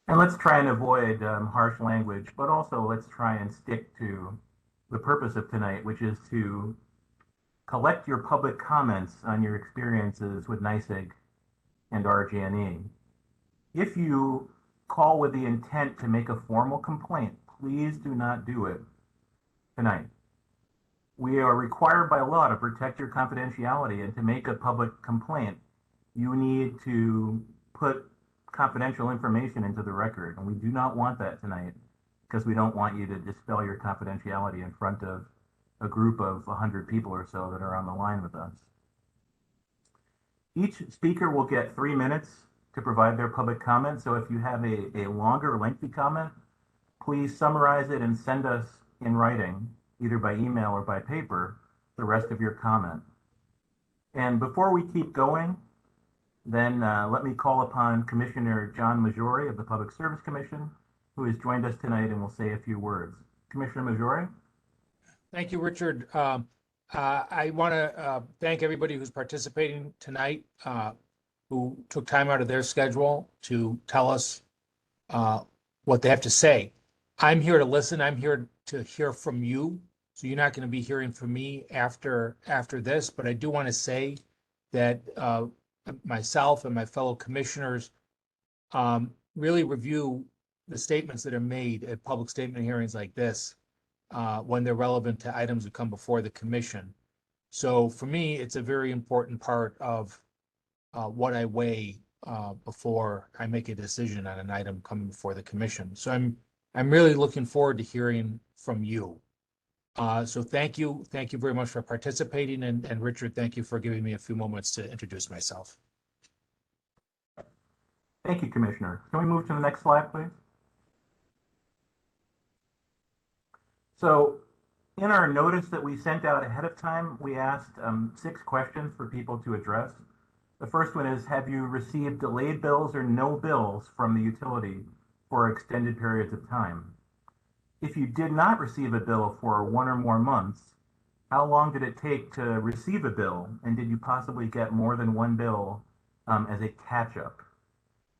And let's try and avoid harsh language, but also let's try and stick to the purpose of tonight, which is to collect your public comments on your experiences with NYSEG and RG&E. If you call with the intent to make a formal complaint, please do not do it tonight. We are required by law to protect your confidentiality, and to make a public complaint, you need to put confidential information into the record, and we do not want that tonight because we don't want you to dispel your confidentiality in front of a group of 100 people or so that are on the line with us. Each speaker will get 3 minutes to provide their public comment, so if you have a longer, lengthy comment, please summarize it and send us in writing, either by email or by paper, the rest of your comment. And before we keep going, then let me call upon Commissioner John Majori of the Public Service Commission, who has joined us tonight and will say a few words. Commissioner Majori? Thank you, Richard. I want to thank everybody who's participating tonight, who took time out of their schedule to tell us what they have to say. I'm here to listen. I'm here to hear from you. So you're not going to be hearing from me after this, but I do want to say that myself and my fellow commissioners really review the statements that are made at public statement hearings like this when they're relevant to items that come before the commission. So for me, it's a very important part of what I weigh before I make a decision on an item coming before the commission. So I'm really looking forward to hearing from you. So thank you very much for participating, and Richard, thank you for giving me a few moments to introduce myself. Thank you, Commissioner. Can we move to the next slide, please? So in our notice that we sent out ahead of time, we asked 6 questions for people to address. The first one is, have you received delayed bills or no bills from the utility for extended periods of time? If you did not receive a bill for 1 or more months, how long did it take to receive a bill? And did you possibly get more than one bill as a catch-up?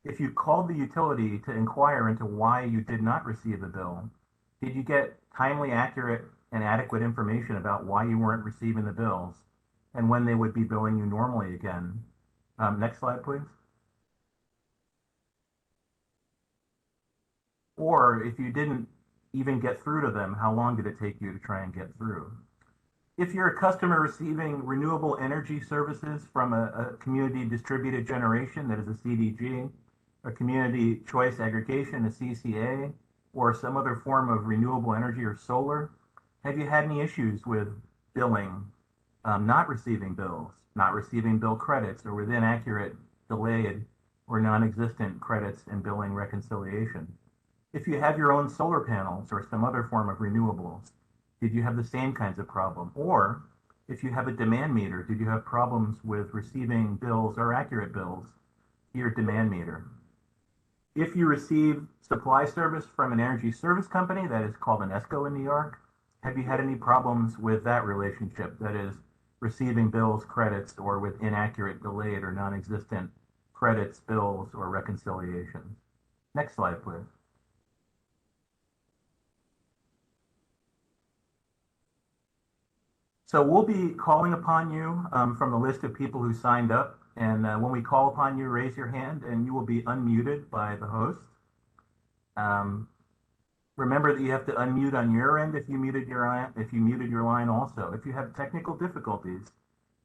If you called the utility to inquire into why you did not receive a bill, did you get timely, accurate, and adequate information about why you weren't receiving the bills and when they would be billing you normally again? Next slide, please. Or if you didn't even get through to them, how long did it take you to try and get through? If you're a customer receiving renewable energy services from a community distributed generation, that is a CDG, a community choice aggregation, a CCA, or some other form of renewable energy or solar, have you had any issues with billing, not receiving bills, not receiving bill credits, or with inaccurate, delayed, or non-existent credits and billing reconciliation? If you have your own solar panels or some other form of renewables, did you have the same kinds of problem? Or if you have a demand meter, did you have problems with receiving bills or accurate bills to your demand meter? If you receive supply service from an energy service company, that is called an ESCO in New York, have you had any problems with that relationship? That is, receiving bills, credits, or with inaccurate, delayed, or non-existent credits, bills, or reconciliations? Next slide, please. So we'll be calling upon you from the list of people who signed up. And when we call upon you, raise your hand and you will be unmuted by the host. Remember that you have to unmute on your end if you muted your line also. If you have technical difficulties,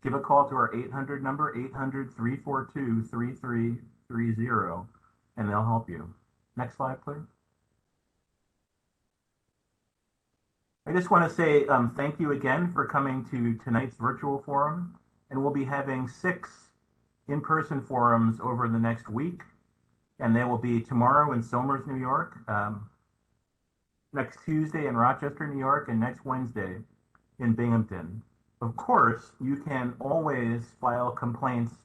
give a call to our 800 number, 800-342-3330, and they'll help you. Next slide, please. I just want to say thank you again for coming to tonight's virtual forum, and we'll be having 6 in-person forums over the next week, and they will be tomorrow in Somers, New York, next Tuesday in Rochester, New York, and next Wednesday in Binghamton. Of course, you can always file complaints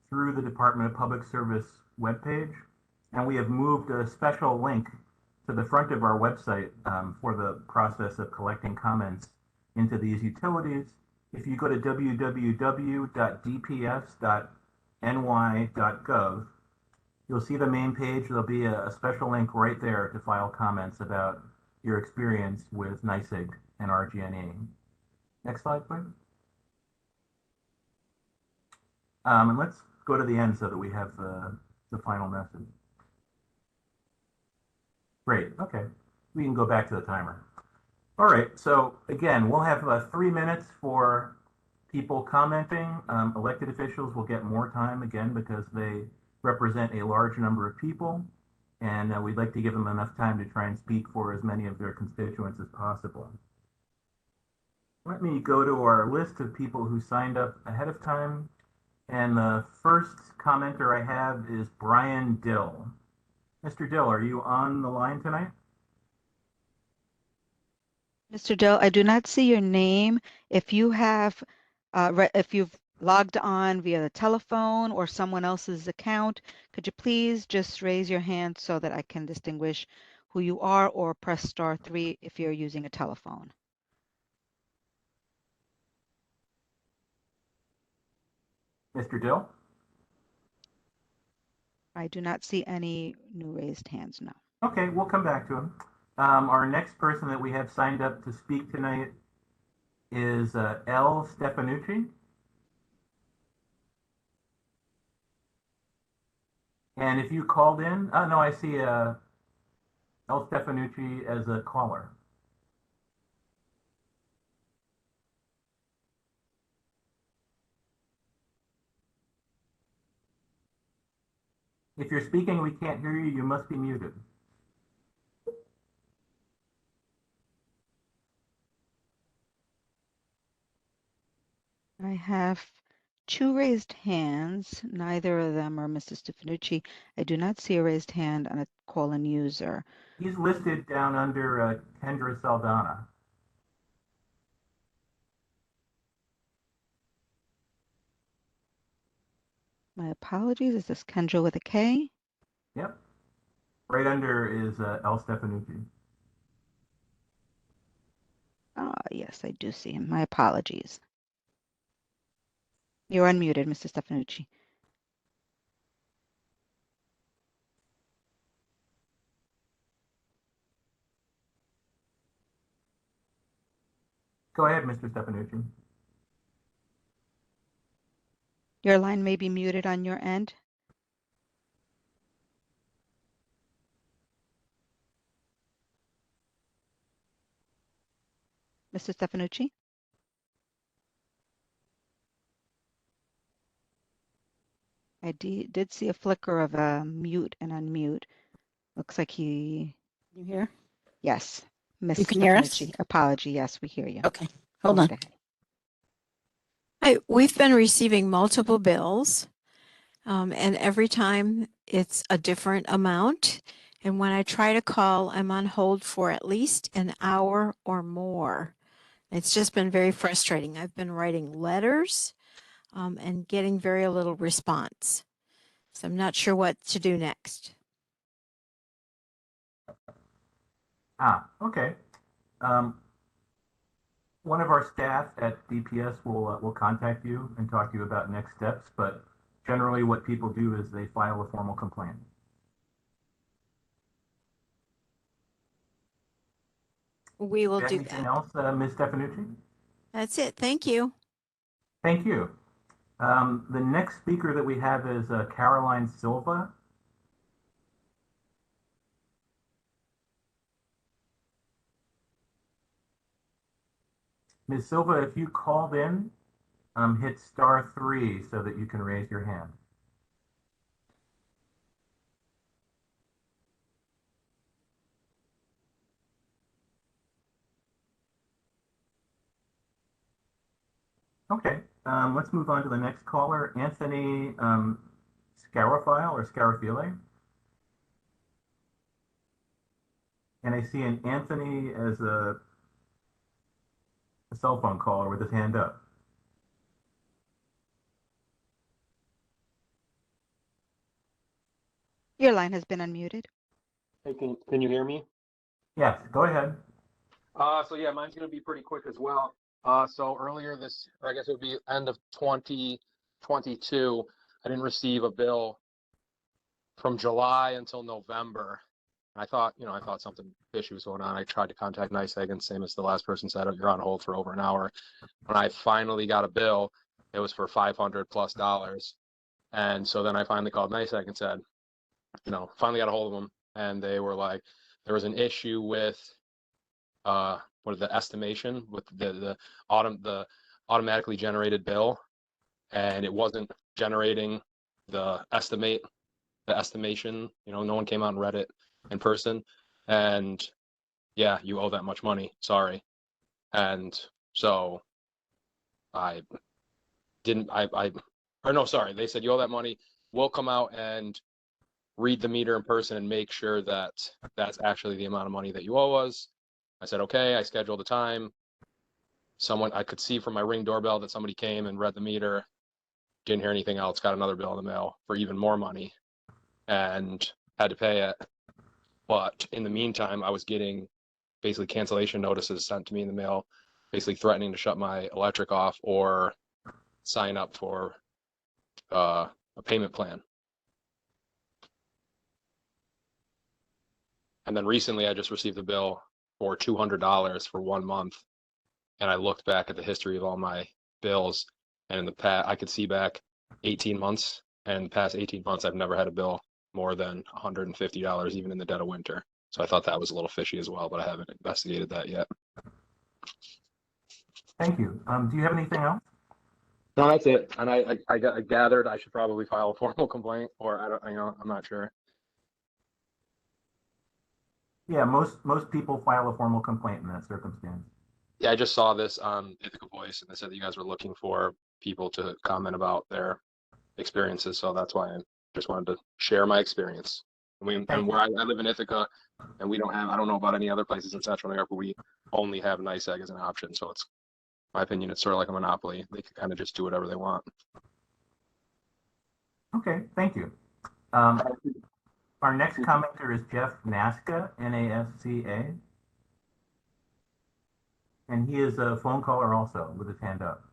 through the Department of Public Service webpage, and we have moved a special link to the front of our website for the process of collecting comments into these utilities. If you go to www.dps.ny.gov, You'll see the main page. There'll be a special link right there to file comments about your experience with NYSEG and RG&E. Next slide, please. And let's go to the end so that we have the final message. Great, okay. We can go back to the timer. All right, so again, we'll have 3 minutes for people commenting. Elected officials will get more time again because they represent a large number of people, and we'd like to give them enough time to try and speak for as many of their constituents as possible. Let me go to our list of people who signed up ahead of time. And the first commenter I have is Brian Dill. Mr. Dill, are you on the line tonight? Mr. Dill, I do not see your name. If you have, if you've logged on via the telephone or someone else's account, could you please just raise your hand so that I can distinguish who you are, or press *3 if you're using a telephone. Mr. Dill? I do not see any new raised hands now. Okay, we'll come back to him. Our next person that we have signed up to speak tonight is L. Stefanucci. And if you called in, no, I see L. Stefanucci as a caller. If you're speaking, we can't hear you. You must be muted. I have 2 raised hands. Neither of them are Mr. Stefanucci. I do not see a raised hand on a call-in user. He's listed down under Kendra Saldana. My apologies. Is this Kendra with a K? Yep. Right under is L. Stefanucci. Yes, I do see him. My apologies. You're unmuted, Mr. Stefanucci. Go ahead, Mr. Stefanucci. Your line may be muted on your end. Mr. Stefanucci? I did see a flicker of a mute and unmute. Looks like he... You hear? Yes. Ms. You can hear us? Stefanucci, apology. Yes, we hear you. Okay, hold Go on. right ahead. Hi, we've been receiving multiple bills, and every time it's a different amount. And when I try to call, I'm on hold for at least an hour or more. It's just been very frustrating. I've been writing letters and getting very little response. So I'm not sure what to do next. Okay. One of our staff at DPS will contact you and talk to you about next steps, but generally what people do is they file a formal complaint. We will do Anything that. else, Ms. Stefanucci? That's it. Thank you. Thank you. The next speaker that we have is Caroline Silva. Ms. Silva, if you called in, hit *3 so that you can raise your hand. Okay, let's move on to the next caller, Anthony Scarafile or Scarafile. And I see an Anthony as a cell phone caller with his hand up. Your line has been unmuted. Hey, can you hear me? Yes, go ahead. So yeah, mine's gonna be pretty quick as well. So earlier this, or I guess it would be end of 2022, I didn't receive a bill from July until November. I thought something fishy was going on. I tried to contact NYSEG, and same as the last person said, you're on hold for over an hour. When I finally got a bill, it was for $500+. And so then I finally called NYSEG and said, finally got a hold of them, and they were like, there was an issue with the estimation with the automatically generated bill, and it wasn't generating the estimation. No one came out and read it in person, and yeah, you owe that much money, sorry. And so they said you owe that money, we'll come out and read the meter in person and make sure that that's actually the amount of money that you owe us. I said okay. I scheduled a time. I could see from my Ring doorbell that somebody came and read the meter, didn't hear anything else, got another bill in the mail for even more money, and had to pay it. But in the meantime, I was getting basically cancellation notices sent to me in the mail, basically threatening to shut my electric off or sign up for a payment plan. And then recently I just received a bill for $200 for 1 month. And I looked back at the history of all my bills, and in the past, I could see back 18 months, and in the past 18 months, I've never had a bill more than $150, even in the dead of winter. So I thought that was a little fishy as well, but I haven't investigated that yet. Thank you. Do you have anything else? No, that's it. And I gathered I should probably file a formal complaint, or I'm not sure. Yeah, most people file a formal complaint in that circumstance. Yeah, I just saw this on Ithaca Voice, and they said that you guys were looking for people to comment about their experiences, so that's why I just wanted to share my experience. And where I live in Ithaca, and I don't know about any other places in Central New York, but we only have NYSEG as an option. So it's, in my opinion, it's sort of like a monopoly. They can kind of just do whatever they want. Okay, thank you. Our next commenter is Jeff Nasca, N-A-S-C-A. And he is a phone caller also with his hand up.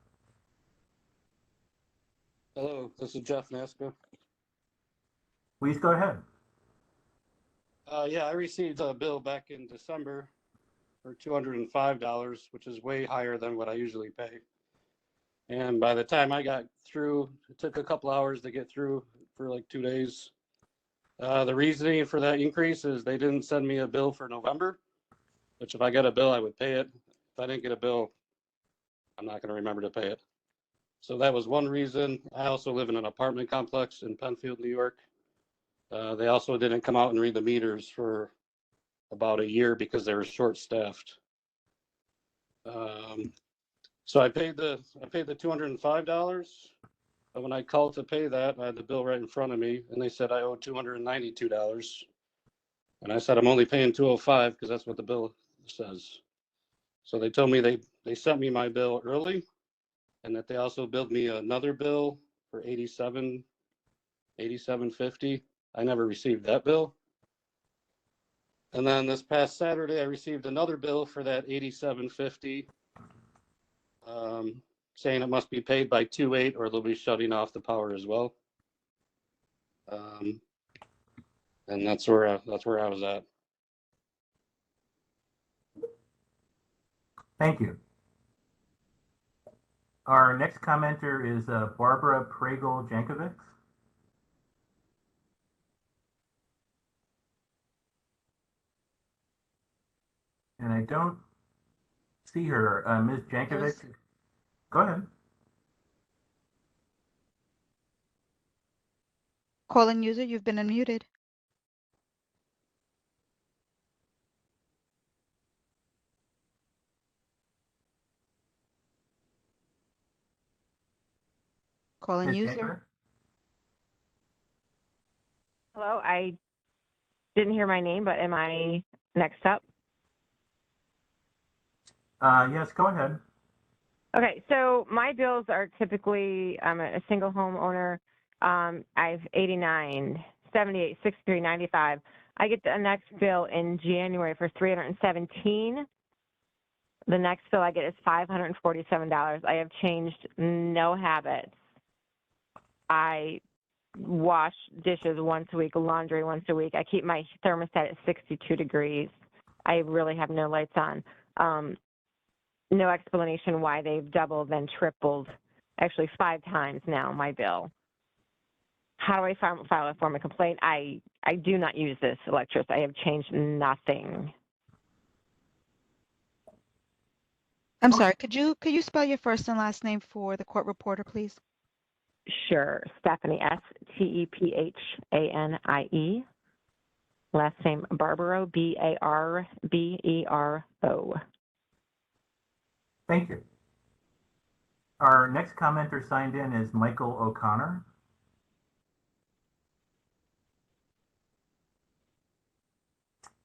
Hello, this is Jeff Nasca. Please go ahead. Yeah, I received a bill back in December for $205, which is way higher than what I usually pay. And by the time I got through, it took a couple hours to get through for like 2 days. The reasoning for that increase is they didn't send me a bill for November, which if I got a bill, I would pay it. If I didn't get a bill, I'm not going to remember to pay it. So that was one reason. I also live in an apartment complex in Penfield, New York. They also didn't come out and read the meters for about a year because they were short-staffed. So I paid the $205. But when I called to pay that, I had the bill right in front of me, and they said I owed $292. And I said I'm only paying $205 because that's what the bill says. So they told me they sent me my bill early, and that they also billed me another bill for $87.50. I never received that bill. And then this past Saturday, I received another bill for that $87.50, saying it must be paid by 2/8 or they'll be shutting off the power as well. And that's where I was at. Thank you. Our next commenter is Barbara Pregel-Jankovic. And I don't see her. Ms. Jankovic, yes. Go ahead. Calling user, you've been unmuted. Calling Ms. user. Jankovic? Hello, I didn't hear my name, but am I next up? Yes, go ahead. Okay, so my bills are typically, I'm a single homeowner. I've 89, 78, 63, 95. I get the next bill in January for $317. The next bill I get is $547. I have changed no habits. I wash dishes once a week, laundry once a week. I keep my thermostat at 62 degrees. I really have no lights on. No explanation why they've doubled and tripled, actually 5 times now, my bill. How do I file a form of complaint? I do not use this electricity. I have changed nothing. I'm sorry, could you spell your first and last name for the court reporter, please? Sure. Stephanie, Stephanie. Last name Barbero, Barbero. Thank you. Our next commenter signed in is Michael O'Connor.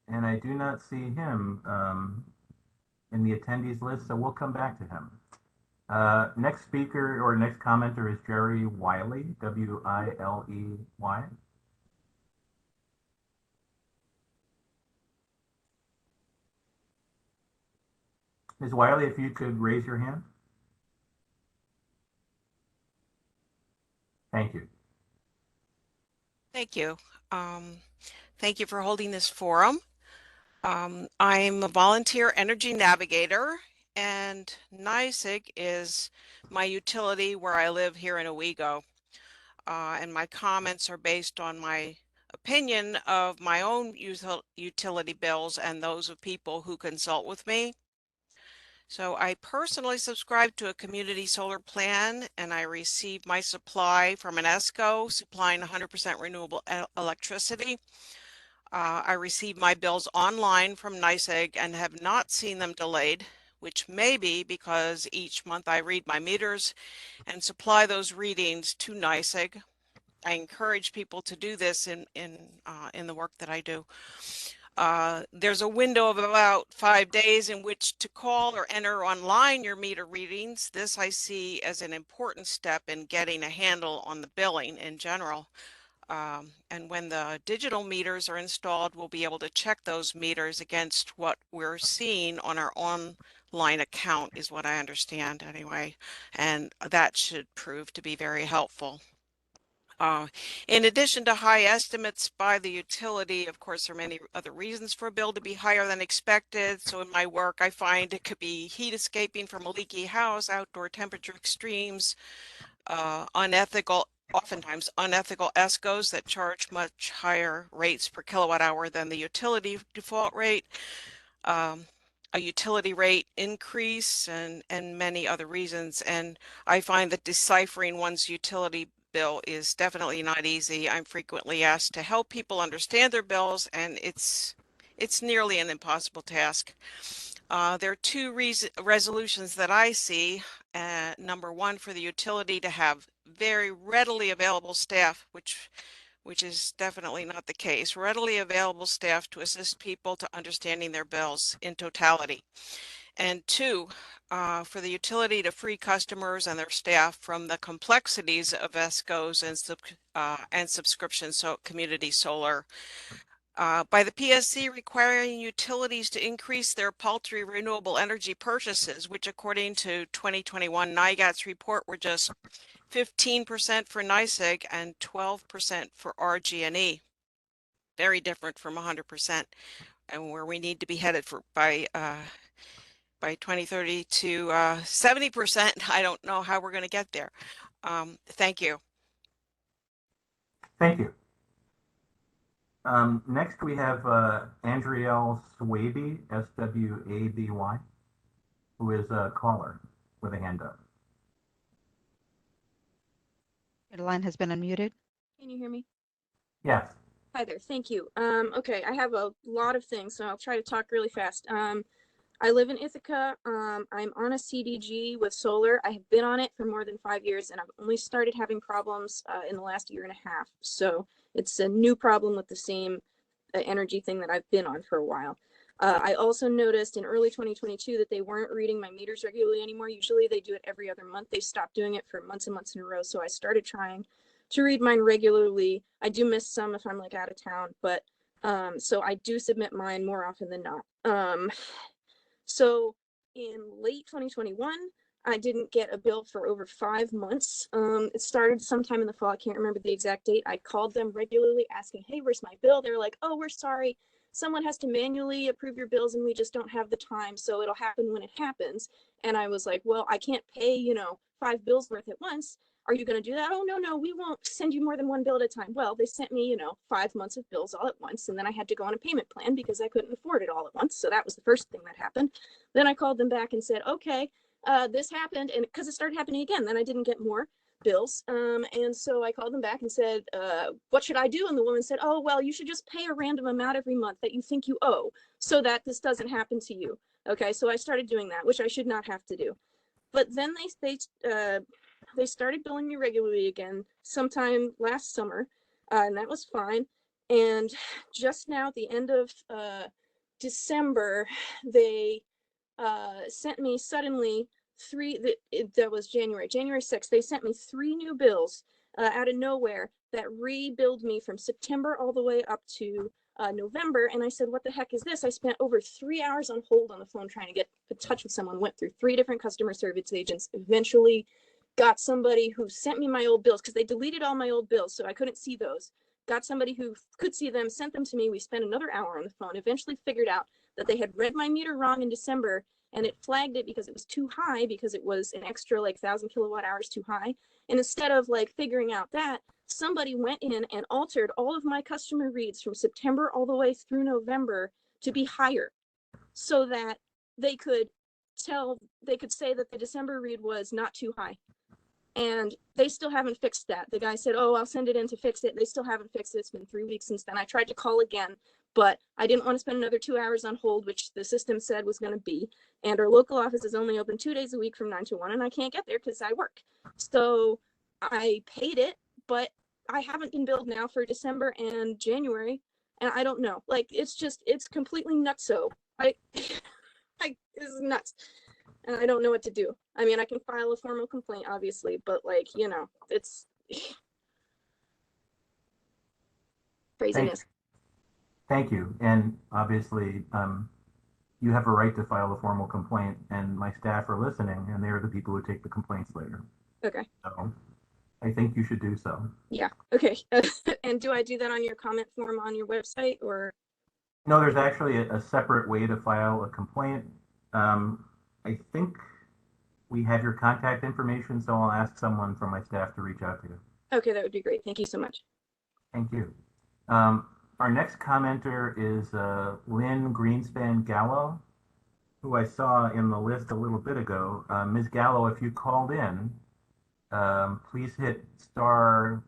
And I do not see him in the attendees list, so we'll come back to him. Next speaker or next commenter is Jerry Wiley, W-I-L-E-Y. Ms. Wiley, if you could raise your hand. Thank you. Thank you. Thank you for holding this forum. I'm a volunteer energy navigator, and NYSEG is my utility where I live here in Owego. And my comments are based on my opinion of my own utility bills and those of people who consult with me. So I personally subscribe to a community solar plan, and I receive my supply from an ESCO supplying 100% renewable electricity. I receive my bills online from NYSEG and have not seen them delayed, which may be because each month I read my meters and supply those readings to NYSEG. I encourage people to do this in the work that I do. There's a window of about 5 days in which to call or enter online your meter readings. This I see as an important step in getting a handle on the billing in general. And when the digital meters are installed, we'll be able to check those meters against what we're seeing on our online account, is what I understand anyway. And that should prove to be very helpful. In addition to high estimates by the utility, of course, there are many other reasons for a bill to be higher than expected. So in my work, I find it could be heat escaping from a leaky house, outdoor temperature extremes, oftentimes unethical ESCOs that charge much higher rates per kilowatt hour than the utility default rate, a utility rate increase, and many other reasons. And I find that deciphering one's utility bill is definitely not easy. I'm frequently asked to help people understand their bills, and it's nearly an impossible task. There are 2 resolutions that I see. Number 1, for the utility to have very readily available staff, which is definitely not the case. Readily available staff to assist people to understanding their bills in totality. And 2, for the utility to free customers and their staff from the complexities of ESCOs and subscription community solar. By the PSC requiring utilities to increase their paltry renewable energy purchases, which according to 2021 NIGAT's report were just 15% for NYSEG and 12% for RG&E. Very different from 100%, and where we need to be headed by 2030 to 70%. I don't know how we're going to get there. Thank you. Thank you. Next, we have Andrielle Swaby, S-W-A-B-Y, who is a caller with a hand up. Your line has been unmuted. Can you hear me? Yes. Hi there, thank you. Okay, I have a lot of things, so I'll try to talk really fast. I live in Ithaca. I'm on a CDG with solar. I have been on it for more than 5 years, and I've only started having problems in the last 1.5 years. So it's a new problem with the same energy thing that I've been on for a while. I also noticed in early 2022 that they weren't reading my meters regularly anymore. Usually they do it every other month. They stopped doing it for months and months in a row. So I started trying to read mine regularly. I do miss some if I'm like out of town, but so I do submit mine more often than not. So in late 2021, I didn't get a bill for over 5 months. It started sometime in the fall. I can't remember the exact date. I called them regularly asking, hey, where's my bill? They're like, oh, we're sorry. Someone has to manually approve your bills and we just don't have the time. So it'll happen when it happens. And I was like, well, I can't pay, 5 bills worth at once. Are you going to do that? Oh, no, we won't send you more than 1 bill at a time. Well, they sent me, 5 months of bills all at once. And then I had to go on a payment plan because I couldn't afford it all at once. So that was the first thing that happened. Then I called them back and said, okay, this happened, and because it started happening again, then I didn't get more bills. And so I called them back and said, what should I do? And the woman said, oh, well, you should just pay a random amount every month that you think you owe so that this doesn't happen to you. Okay, so I started doing that, which I should not have to do. But then they started billing me regularly again sometime last summer, and that was fine. And just now at the end of December, they sent me suddenly that was January 6th. They sent me 3 new bills out of nowhere that rebuild me from September all the way up to November. And I said, what the heck is this? I spent over 3 hours on hold on the phone trying to get in touch with someone, went through 3 different customer service agents, eventually got somebody who sent me my old bills because they deleted all my old bills, so I couldn't see those. Got somebody who could see them, sent them to me. We spent another hour on the phone, eventually figured out that they had read my meter wrong in December and it flagged it because it was too high, because it was an extra 1,000 kilowatt hours too high. And instead of figuring out that, somebody went in and altered all of my customer reads from September all the way through November to be higher so that they could say that the December read was not too high. And they still haven't fixed that. The guy said, oh, I'll send it in to fix it. They still haven't fixed it. It's been 3 weeks since then. I tried to call again, but I didn't want to spend another 2 hours on hold, which the system said was going to be. And our local office is only open 2 days a week from 9 to 1, and I can't get there because I work. So I paid it, but I haven't been billed now for December and January, and I don't know. It's completely nutso. This is nuts. And I don't know what to do. I mean, I can file a formal complaint, obviously, but it's craziness. Thank you. And obviously, you have a right to file a formal complaint, and my staff are listening, and they are the people who take the complaints later. Okay. So I think you should do so. Yeah. Okay. And do I do that on your comment form on your website, or? No, there's actually a separate way to file a complaint. I think we have your contact information, so I'll ask someone from my staff to reach out to you. Okay, that would be great. Thank you so much. Thank you. Our next commenter is Lynn Greenspan Gallo, who I saw in the list a little bit ago. Ms. Gallo, if you called in, please hit *3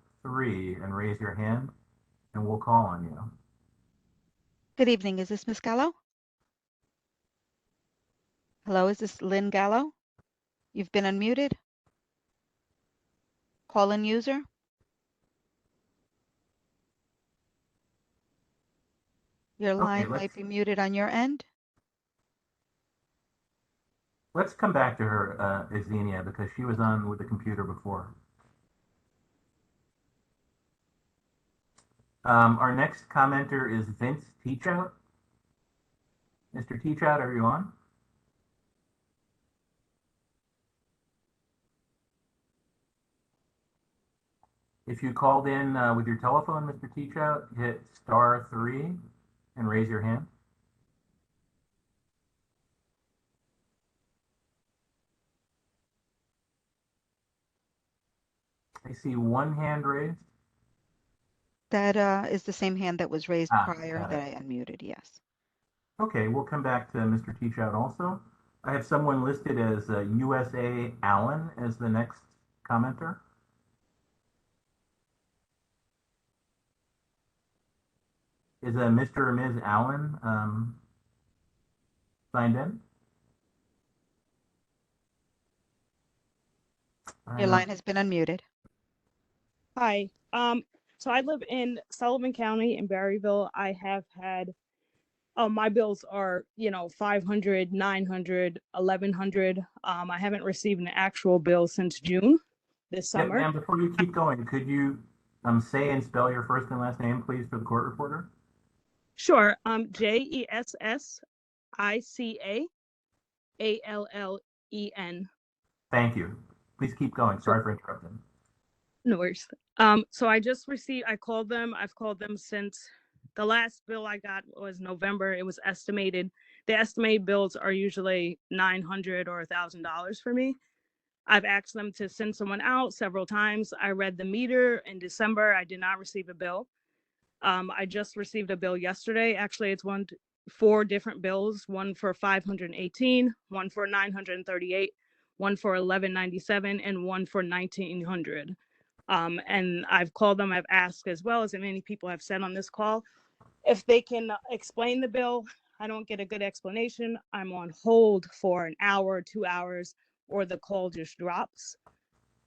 and raise your hand, and we'll call on you. Good evening. Is this Ms. Gallo? Hello, is this Lynn Gallo? You've been unmuted. Call-in user. Your line might be muted on your end. Let's come back to her, Xenia, because she was on with the computer before. Our next commenter is Vince Teachout. Mr. Teachout, are you on? If you called in with your telephone, Mr. Teachout, hit *3 and raise your hand. I see one hand raised. That is the same hand that was raised prior that I unmuted, yes. Okay, we'll come back to Mr. Teachout also. I have someone listed as USA Allen as the next commenter. Is Mr. or Ms. Allen signed in? Your line has been unmuted. Hi. So I live in Sullivan County in Berryville. I have had, my bills are, 500, 900, 1100. I haven't received an actual bill since June this summer. And before you keep going, could you say and spell your first and last name, please, for the court reporter? Sure. JESSICAALLEN. Thank you. Please keep going. Sorry for interrupting. No worries. So I called them. I've called them since the last bill I got was November. It was estimated. The estimated bills are usually $900 or $1,000 for me. I've asked them to send someone out several times. I read the meter in December. I did not receive a bill. I just received a bill yesterday. Actually, it's four different bills, one for 518, one for 938, one for 1197, and one for 1900. And I've called them, I've asked, as well as many people have said on this call, if they can explain the bill. I don't get a good explanation. I'm on hold for an hour, 2 hours, or the call just drops.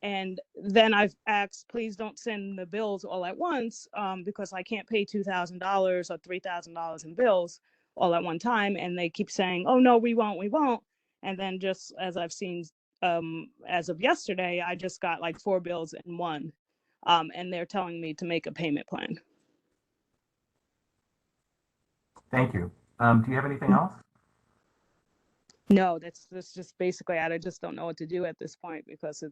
And then I've asked, please don't send the bills all at once, because I can't pay $2,000 or $3,000 in bills all at one time. And they keep saying, oh, no, we won't. And then just as I've seen, as of yesterday, I just got like 4 bills in one. And they're telling me to make a payment plan. Thank you. Do you have anything else? No, that's just basically it. I just don't know what to do at this point, because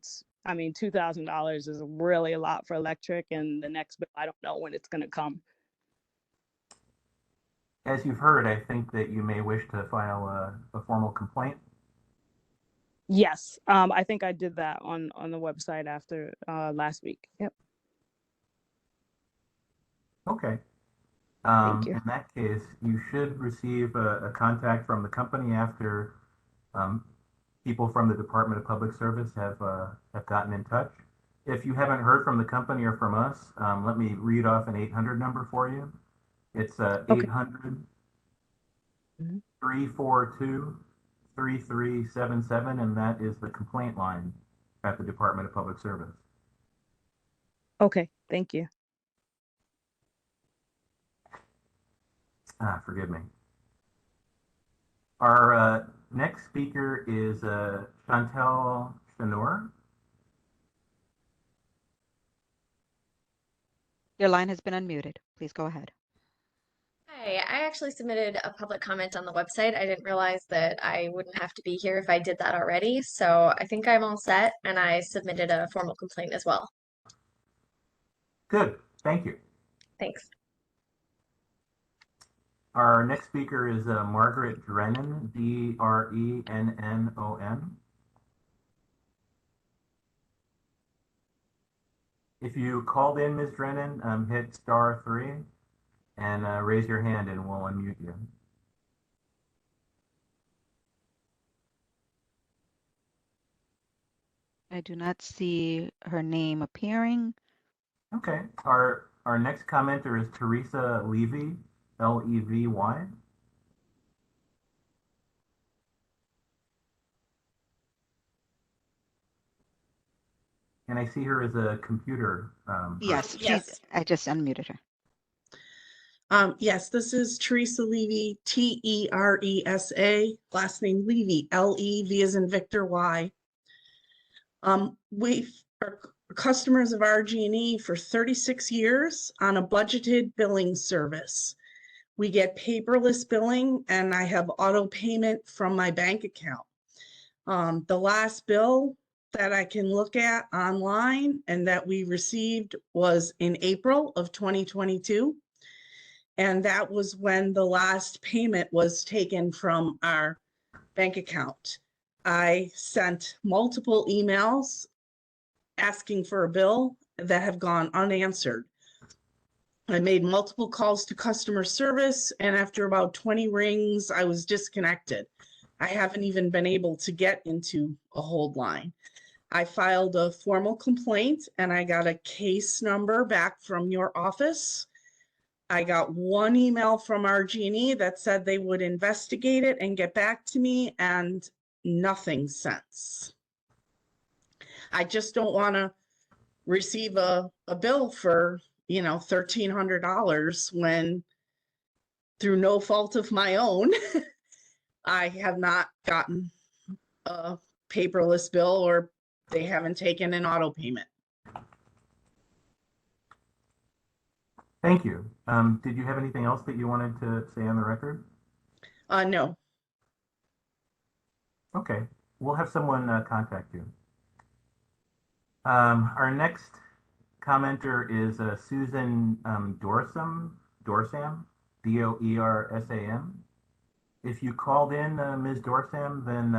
$2,000 is really a lot for electric, and the next bill, I don't know when it's going to come. As you've heard, I think that you may wish to file a formal complaint. Yes, I think I did that on the website after last week. Yep. Okay. Thank you. In that case, you should receive a contact from the company after people from the Department of Public Service have gotten in touch. If you haven't heard from the company or from us, let me read off an 800 number for you. It's 800 342 3377, and that is the complaint line at the Department of Public Service. Okay, thank you. Forgive me. Our next speaker is Chantel Chanur. Your line has been unmuted. Please go ahead. Hi, I actually submitted a public comment on the website. I didn't realize that I wouldn't have to be here if I did that already. So I think I'm all set, and I submitted a formal complaint as well. Good, thank you. Thanks. Our next speaker is Margaret Drennan, D-R-E-N-N-O-N. If you called in, Ms. Drennan, hit *3 and raise your hand and we'll unmute you. I do not see her name appearing. Okay, our next commenter is Teresa Levy, L-E-V-Y. And I see her as a computer. Yes, Yes. I just unmuted her. Yes, this is Teresa Levy, Teresa, last name Levy, L-E-V as in Victor Y. We are customers of RG&E for 36 years on a budgeted billing service. We get paperless billing, and I have auto payment from my bank account. The last bill that I can look at online and that we received was in April of 2022. And that was when the last payment was taken from our bank account. I sent multiple emails asking for a bill that have gone unanswered. I made multiple calls to customer service, and after about 20 rings, I was disconnected. I haven't even been able to get into a hold line. I filed a formal complaint, and I got a case number back from your office. I got one email from RG&E that said they would investigate it and get back to me, and nothing since. I just don't want to receive a bill for, $1,300 when, through no fault of my own, I have not gotten a paperless bill, or they haven't taken an auto payment. Thank you. Did you have anything else that you wanted to say on the record? No. Okay, we'll have someone contact you. Our next commenter is Susan Dorsam, Doersam. If you called in, Ms. Dorsam, then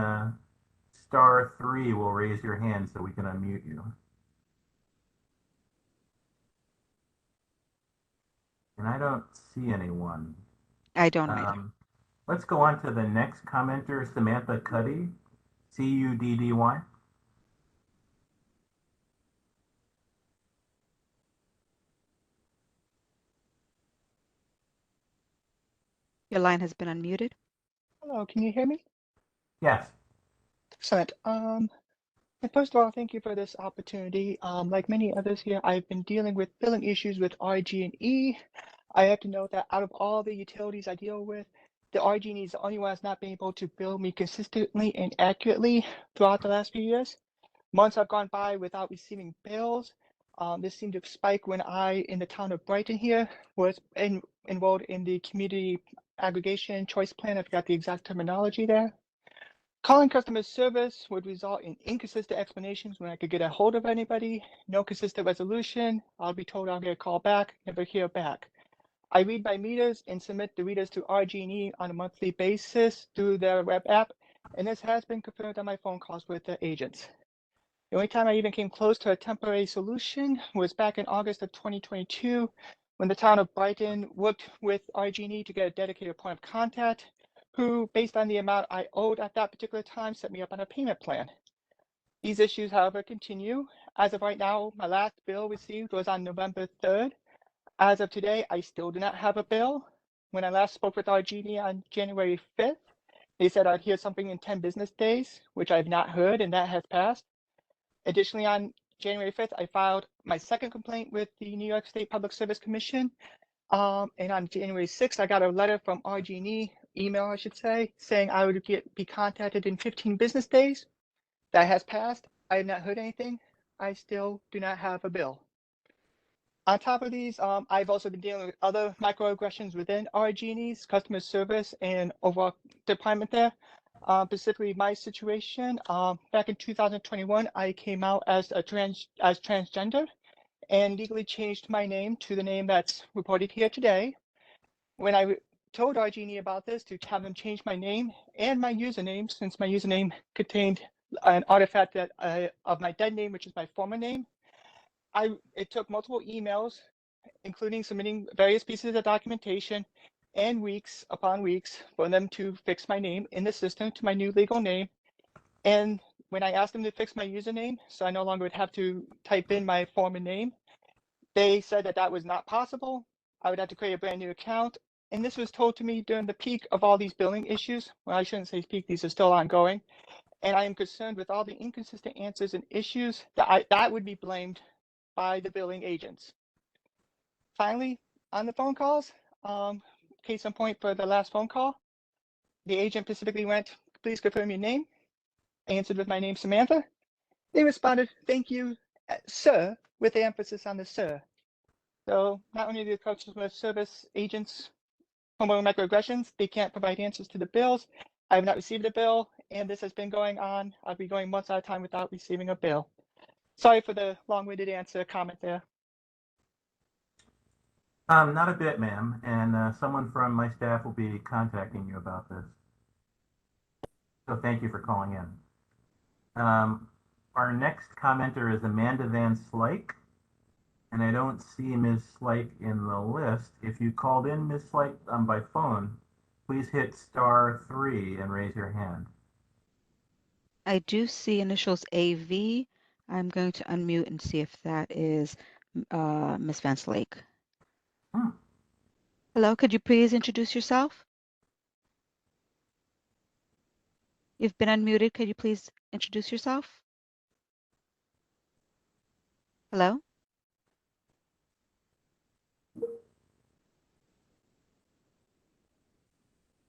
*3 will raise your hand so we can unmute you. And I don't see anyone. I don't either. Let's go on to the next commenter, Samantha Cuddy, Cuddy. Your line has been unmuted. Hello, can you hear me? Yes. Excellent. And first of all, thank you for this opportunity. Like many others here, I've been dealing with billing issues with RG&E. I have to note that out of all the utilities I deal with, the RG&E is the only one that's not been able to bill me consistently and accurately throughout the last few years. Months have gone by without receiving bills. This seemed to spike when I, in the town of Brighton here, was enrolled in the community aggregation choice plan. I forgot the exact terminology there. Calling customer service would result in inconsistent explanations when I could get a hold of anybody, no consistent resolution. I'll be told I'll get a call back, never hear back. I read my meters and submit the readers to RG&E on a monthly basis through their web app, and this has been confirmed on my phone calls with the agents. The only time I even came close to a temporary solution was back in August of 2022 when the town of Brighton worked with RG&E to get a dedicated point of contact who, based on the amount I owed at that particular time, set me up on a payment plan. These issues, however, continue. As of right now, my last bill received was on November 3rd. As of today, I still do not have a bill. When I last spoke with RG&E on January 5th, they said I'd hear something in 10 business days, which I've not heard, and that has passed. Additionally, on January 5th, I filed my second complaint with the New York State Public Service Commission. And on January 6th, I got a letter from RG&E, email I should say, saying I would be contacted in 15 business days. That has passed. I have not heard anything. I still do not have a bill. On top of these, I've also been dealing with other microaggressions within RG&E's customer service and overall department there. Specifically, my situation, back in 2021, I came out as transgender and legally changed my name to the name that's reported here today. When I told RG&E about this to have them change my name and my username, since my username contained an artifact that of my dead name, which is my former name, it took multiple emails, including submitting various pieces of documentation, and weeks upon weeks for them to fix my name in the system to my new legal name. And when I asked them to fix my username, so I no longer would have to type in my former name, they said that that was not possible. I would have to create a brand new account. And this was told to me during the peak of all these billing issues. Well, I shouldn't say peak, these are still ongoing. And I am concerned with all the inconsistent answers and issues that would be blamed by the billing agents. Finally, on the phone calls, case in point for the last phone call, the agent specifically went, please confirm your name. I answered with my name, Samantha. They responded, thank you, sir, with the emphasis on the sir. So not only do the customer service agents promote microaggressions, they can't provide answers to the bills. I have not received a bill, and this has been going on. I'll be going months at a time without receiving a bill. Sorry for the long-winded comment there. Not a bit, ma'am. And someone from my staff will be contacting you about this. So thank you for calling in. Our next commenter is Amanda Van Slyke. And I don't see Ms. Slyke in the list. If you called in Ms. Slyke by phone, please hit *3 and raise your hand. I do see initials AV. I'm going to unmute and see if that is Ms. Van Slyke. Hello, could you please introduce yourself? You've been unmuted. Could you please introduce yourself? Hello?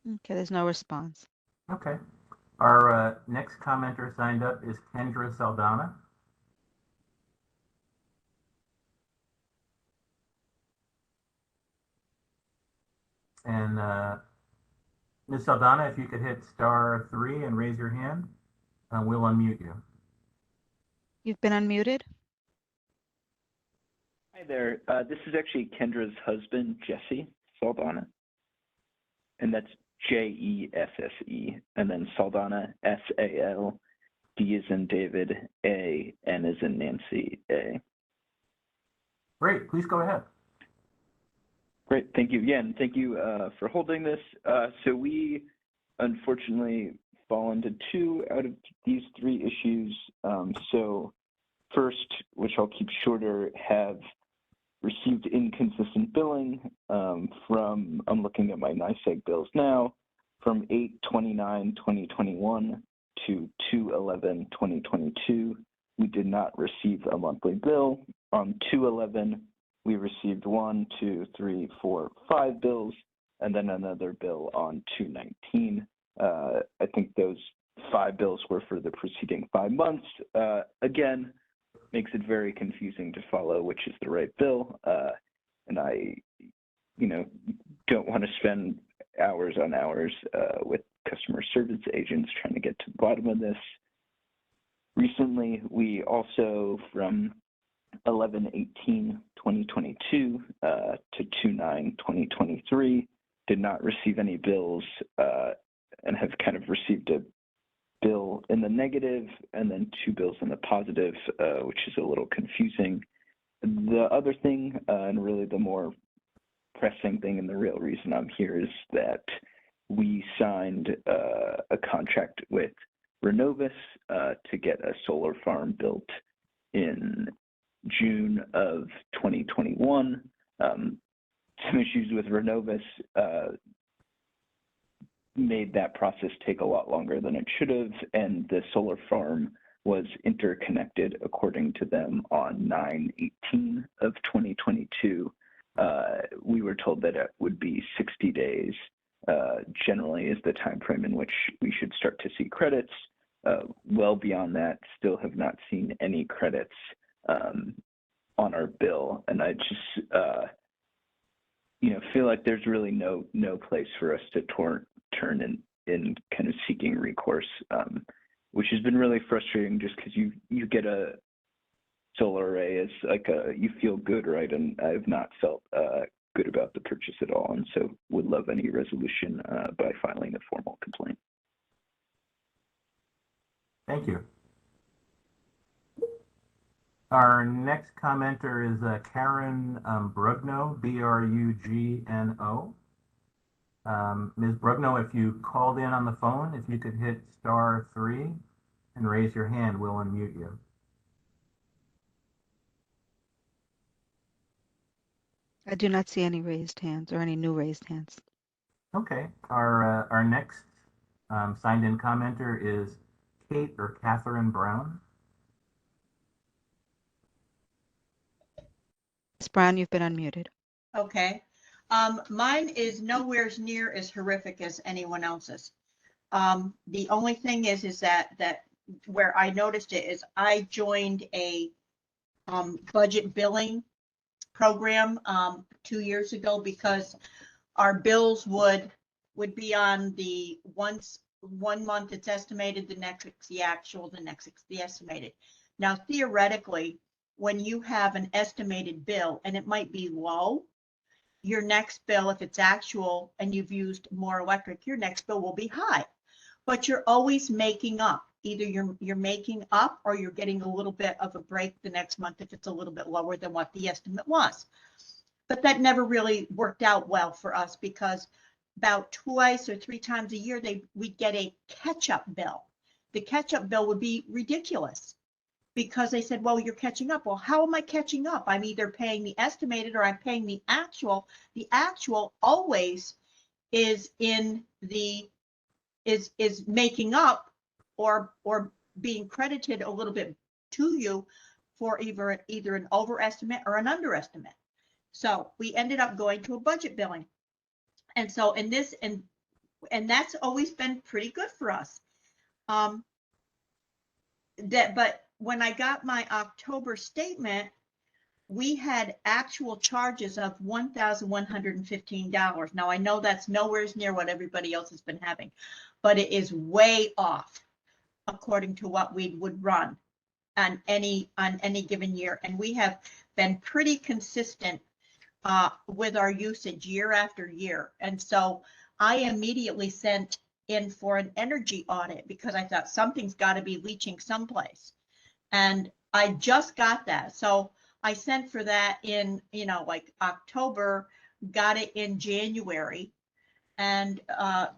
Okay, there's no response. Okay. Our next commenter signed up is Kendra Saldana. And Ms. Saldana, if you could hit *3 and raise your hand, we'll unmute you. You've been unmuted. there. This is actually Kendra's husband, Jesse Saldana. And that's Jesse, and then Saldana, SAL, D as in David, A, N as in Nancy, A. Great, please go ahead. Great, thank you. Yeah, and thank you for holding this. So we unfortunately fall into 2 out of these 3 issues. So first, which I'll keep shorter, have received inconsistent billing from, I'm looking at my NYSEG bills now, from 8/29/2021 to 2/11/2022. We did not receive a monthly bill. On 2/11, we received 1, 2, 3, 4, 5 bills, and then another bill on 2/19. I think those 5 bills were for the preceding 5 months. Again, makes it very confusing to follow which is the right bill. And I, don't want to spend hours on hours with customer service agents trying to get to the bottom of this. Recently, we also, from 11/18/2022 to 2/9/2023, did not receive any bills and have kind of received a bill in the negative and then 2 bills in the positive, which is a little confusing. The other thing, and really the more pressing thing and the real reason I'm here, is that we signed a contract with Renovis to get a solar farm built in June of 2021. Some issues with Renovis made that process take a lot longer than it should have, and the solar farm was interconnected, according to them, on 9/18 of 2022. We were told that it would be 60 days, generally is the time frame in which we should start to see credits. Well beyond that, still have not seen any credits on our bill, and I just feel like there's really no place for us to turn in kind of seeking recourse, which has been really frustrating, just because you get a solar array as like you feel good, right? And I have not felt good about the purchase at all, and so would love any resolution by filing a formal complaint. Thank you. Our next commenter is Karen Brugno, Brugno. Ms. Brugno, if you called in on the phone, if you could hit *3 and raise your hand, we'll unmute you. I do not see any raised hands or any new raised hands. Okay, our next signed in commenter is Kate or Catherine Brown. Ms. Brown, you've been unmuted. Okay. Mine is nowhere near as horrific as anyone else's. The only thing is that where I noticed it is I joined a budget billing program 2 years ago, because our bills would be on the one month it's estimated, the next it's the actual, the next it's the estimated. Now, theoretically, when you have an estimated bill and it might be low, your next bill, if it's actual and you've used more electric, your next bill will be high. But you're always making up. Either you're making up or you're getting a little bit of a break the next month if it's a little bit lower than what the estimate was. But that never really worked out well for us, because about 2 or 3 times a year we'd get a catch-up bill. The catch-up bill would be ridiculous, because they said, well, you're catching up. Well, how am I catching up? I'm either paying the estimated or I'm paying the actual. The actual always is is making up or being credited a little bit to you for either an overestimate or an underestimate. So we ended up going to a budget billing. And so in this, and that's always been pretty good for us. But when I got my October statement, we had actual charges of $1,115. Now, I know that's nowhere near what everybody else has been having, but it is way off according to what we would run. on any given year. And we have been pretty consistent with our usage year after year. And so I immediately sent in for an energy audit because I thought something's got to be leaching someplace. And I just got that. So I sent for that in, like October, got it in January. And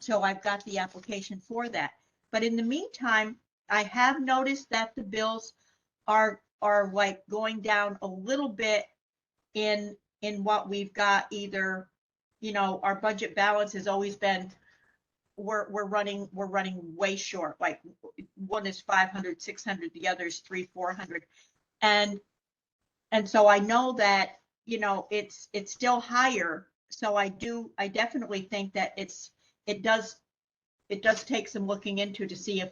so I've got the application for that. But in the meantime, I have noticed that the bills are like going down a little bit in what we've got. Either, our budget balance has always been, we're running way short. Like one is 500, 600, the other is 300, 400. And so I know that, it's still higher. So I definitely think that it does take some looking into to see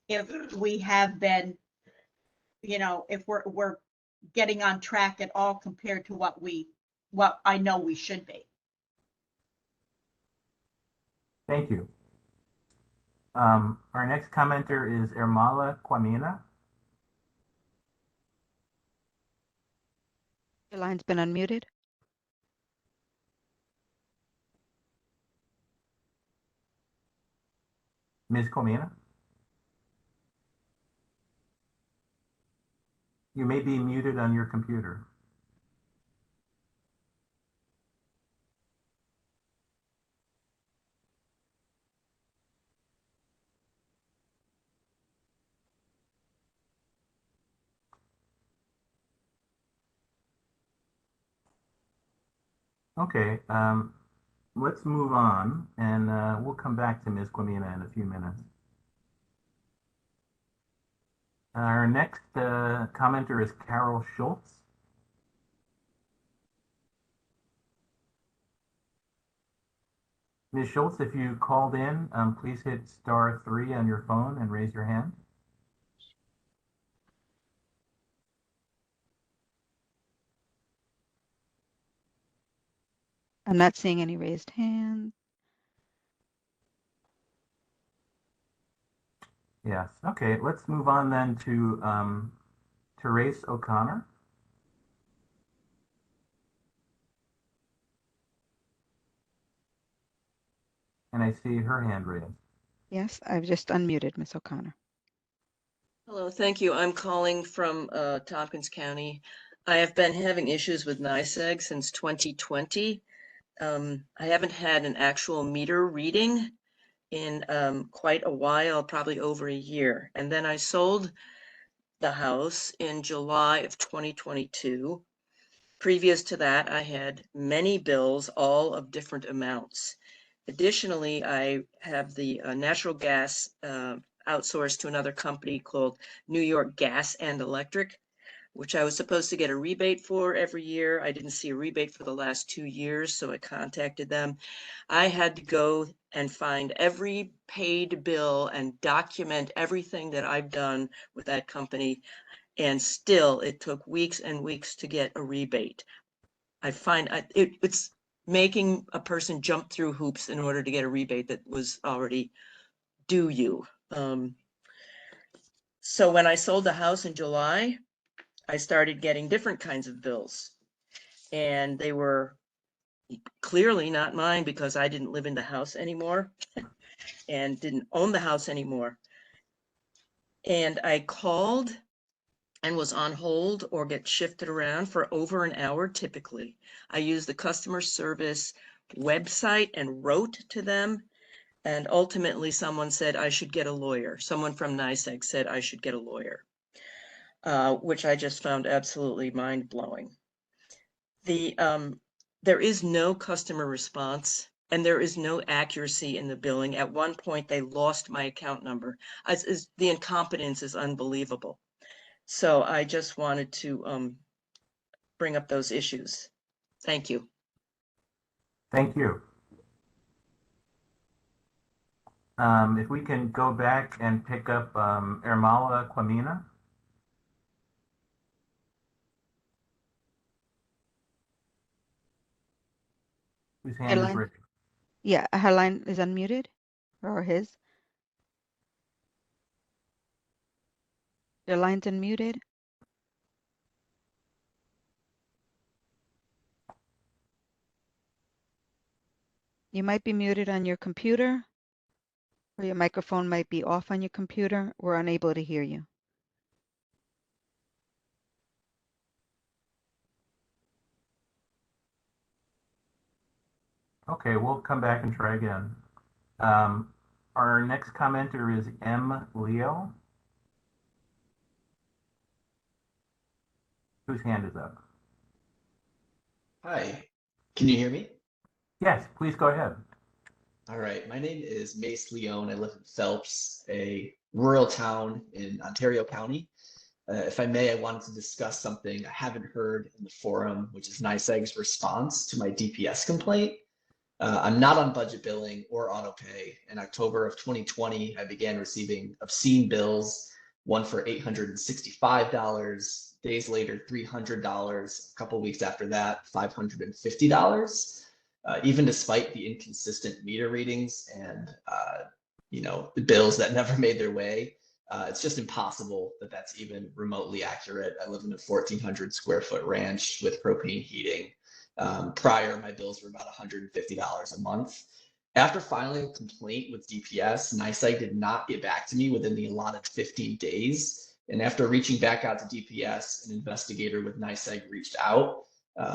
if we have been, if we're getting on track at all compared to what I know we should be. Thank you. Our next commenter is Ermala Kwamina. Your line's been unmuted. Ms. Kwamina? You may be muted on your computer. Okay, let's move on, and we'll come back to Ms. Kwamina in a few minutes. Our next commenter is Carol Schultz. Ms. Schultz, if you called in, please hit *3 on your phone and raise your hand. I'm not seeing any raised hands. Yes, okay, let's move on then to Therese O'Connor. And I see her hand raised. Yes, I've just unmuted Ms. O'Connor. Hello, thank you. I'm calling from Tompkins County. I have been having issues with NYSEG since 2020. I haven't had an actual meter reading in quite a while, probably over a year. And then I sold the house in July of 2022. Previous to that, I had many bills, all of different amounts. Additionally, I have the natural gas outsourced to another company called New York Gas and Electric, which I was supposed to get a rebate for every year. I didn't see a rebate for the last 2 years, so I contacted them. I had to go and find every paid bill and document everything that I've done with that company. And still, it took weeks and weeks to get a rebate. I find it's making a person jump through hoops in order to get a rebate that was already due you. So when I sold the house in July, I started getting different kinds of bills. And they were clearly not mine because I didn't live in the house anymore and didn't own the house anymore. And I called and was on hold or get shifted around for over an hour typically. I used the customer service website and wrote to them. And ultimately someone said I should get a lawyer. Someone from NYSEG said I should get a lawyer, which I just found absolutely mind-blowing. There is no customer response and there is no accuracy in the billing. At one point, they lost my account number. The incompetence is unbelievable. So I just wanted to bring up those issues. Thank you. Thank you. If we can go back and pick up Ermala Kwamina. Whose hand is raised? Yeah, her line is unmuted, or his. Your line's unmuted. You might be muted on your computer, or your microphone might be off on your computer. We're unable to hear you. Okay, we'll come back and try again. Our next commenter is M. Leo. Whose hand is up? Hi, can you hear me? Yes, please go ahead. All right, my name is Mace Leone. I live in Phelps, a rural town in Ontario County. If I may, I wanted to discuss something I haven't heard in the forum, which is NYSEG's response to my DPS complaint. I'm not on budget billing or auto pay. In October of 2020, I began receiving obscene bills, one for $865, days later, $300, a couple weeks after that, $550. Even despite the inconsistent meter readings and the bills that never made their way, it's just impossible that that's even remotely accurate. I live in a 1,400 square foot ranch with propane heating. Prior, my bills were about $150 a month. After filing a complaint with DPS, NYSEG did not get back to me within the allotted 15 days. And after reaching back out to DPS, an investigator with NYSEG reached out.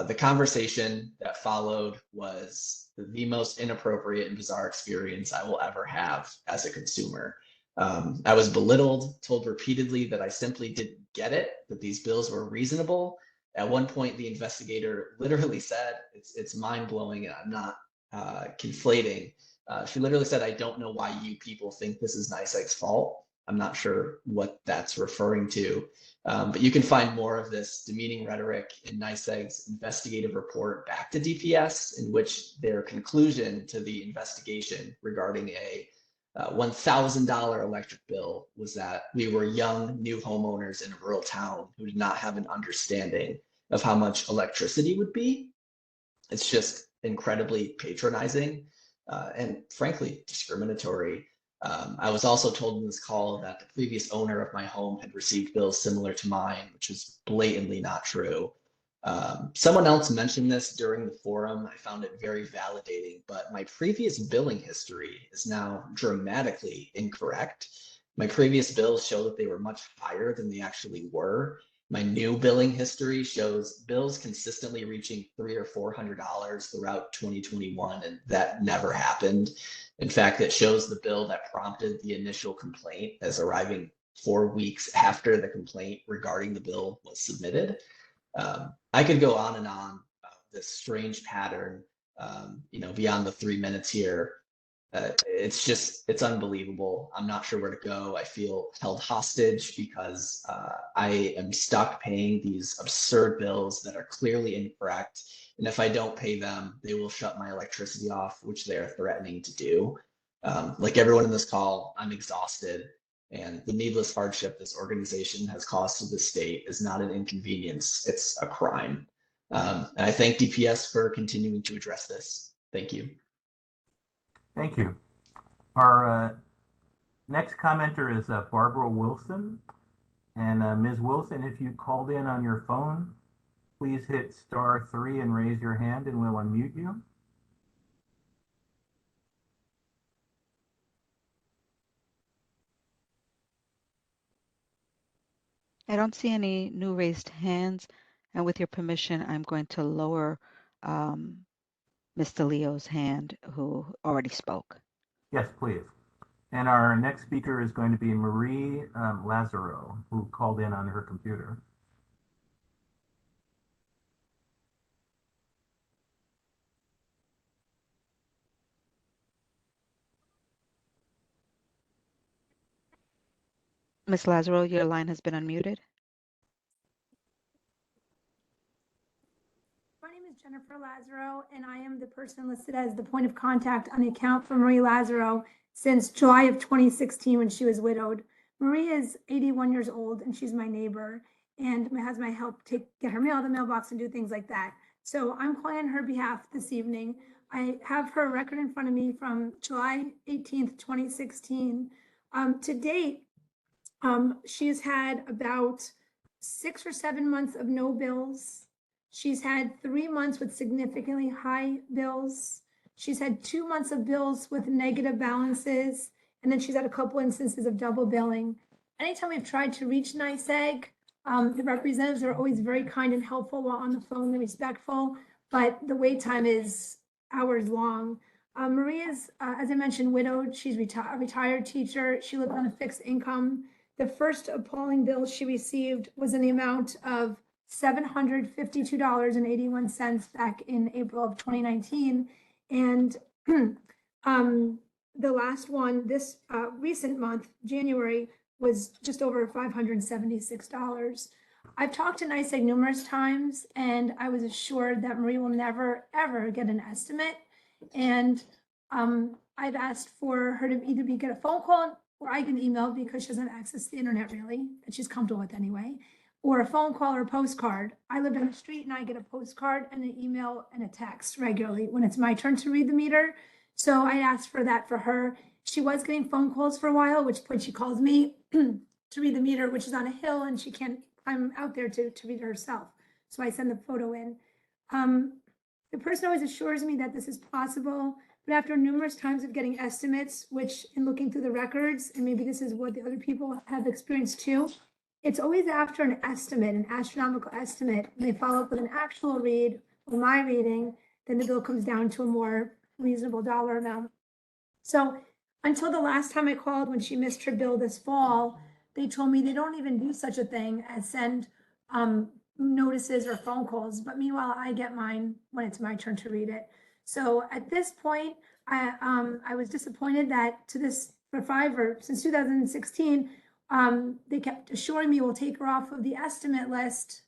The conversation that followed was the most inappropriate and bizarre experience I will ever have as a consumer. I was belittled, told repeatedly that I simply didn't get it, that these bills were reasonable. At one point, the investigator literally said, it's mind-blowing and I'm not conflating. She literally said, I don't know why you people think this is NYSEG's fault. I'm not sure what that's referring to, but you can find more of this demeaning rhetoric in NYSEG's investigative report back to DPS, in which their conclusion to the investigation regarding a $1,000 electric bill was that we were young, new homeowners in a rural town who did not have an understanding of how much electricity would be. It's just incredibly patronizing and frankly discriminatory. I was also told in this call that the previous owner of my home had received bills similar to mine, which is blatantly not true. Someone else mentioned this during the forum. I found it very validating, but my previous billing history is now dramatically incorrect. My previous bills show that they were much higher than they actually were. My new billing history shows bills consistently reaching $300 or $400 throughout 2021, and that never happened. In fact, it shows the bill that prompted the initial complaint as arriving 4 weeks after the complaint regarding the bill was submitted. I could go on and on about this strange pattern, beyond the 3 minutes here. It's unbelievable. I'm not sure where to go. I feel held hostage because I am stuck paying these absurd bills that are clearly incorrect. And if I don't pay them, they will shut my electricity off, which they are threatening to do. Like everyone in this call, I'm exhausted. And the needless hardship this organization has caused to the state is not an inconvenience, it's a crime. And I thank DPS for continuing to address this. Thank you. Thank you. Our next commenter is Barbara Wilson. And Ms. Wilson, if you called in on your phone, please hit *3 and raise your hand and we'll unmute you. I don't see any new raised hands. And with your permission, I'm going to lower Mr. Leo's hand, who already spoke. Yes, please. And our next speaker is going to be Marie Lazaro, who called in on her computer. Ms. Lazaro, your line has been unmuted. My name is Jennifer Lazaro, and I am the person listed as the point of contact on the account for Marie Lazaro since July of 2016 when she was widowed. Marie is 81 years old, and she's my neighbor and has my help get her mail to the mailbox and do things like that. So I'm calling on her behalf this evening. I have her record in front of me from July 18th, 2016. To date, she's had about 6 or 7 months of no bills. She's had 3 months with significantly high bills. She's had 2 months of bills with negative balances, and then she's had a couple instances of double billing. Anytime we've tried to reach NYSEG, the representatives are always very kind and helpful while on the phone and respectful, but the wait time is hours long. Maria's, as I mentioned, widowed. She's a retired teacher. She lived on a fixed income. The first appalling bill she received was in the amount of $752.81 back in April of 2019. And the last one, this recent month, January, was just over $576. I've talked to NYSEG numerous times, and I was assured that Marie will never, ever get an estimate. And I've asked for her to either get a phone call or I can email because she doesn't have access to the internet really, that she's comfortable with anyway, or a phone call or a postcard. I live down the street and I get a postcard and an email and a text regularly when it's my turn to read the meter. So I asked for that for her. She was getting phone calls for a while, which point she calls me to read the meter, which is on a hill and she can't, I'm out there to read it herself. So I send the photo in. The person always assures me that this is possible, but after numerous times of getting estimates, which in looking through the records, and maybe this is what the other people have experienced too, it's always after an estimate, an astronomical estimate, and they follow up with an actual read or my reading, then the bill comes down to a more reasonable dollar amount. So until the last time I called when she missed her bill this fall, they told me they don't even do such a thing as send notices or phone calls. But meanwhile, I get mine when it's my turn to read it. So at this point, I was disappointed that since 2016, they kept assuring me we'll take her off of the estimate list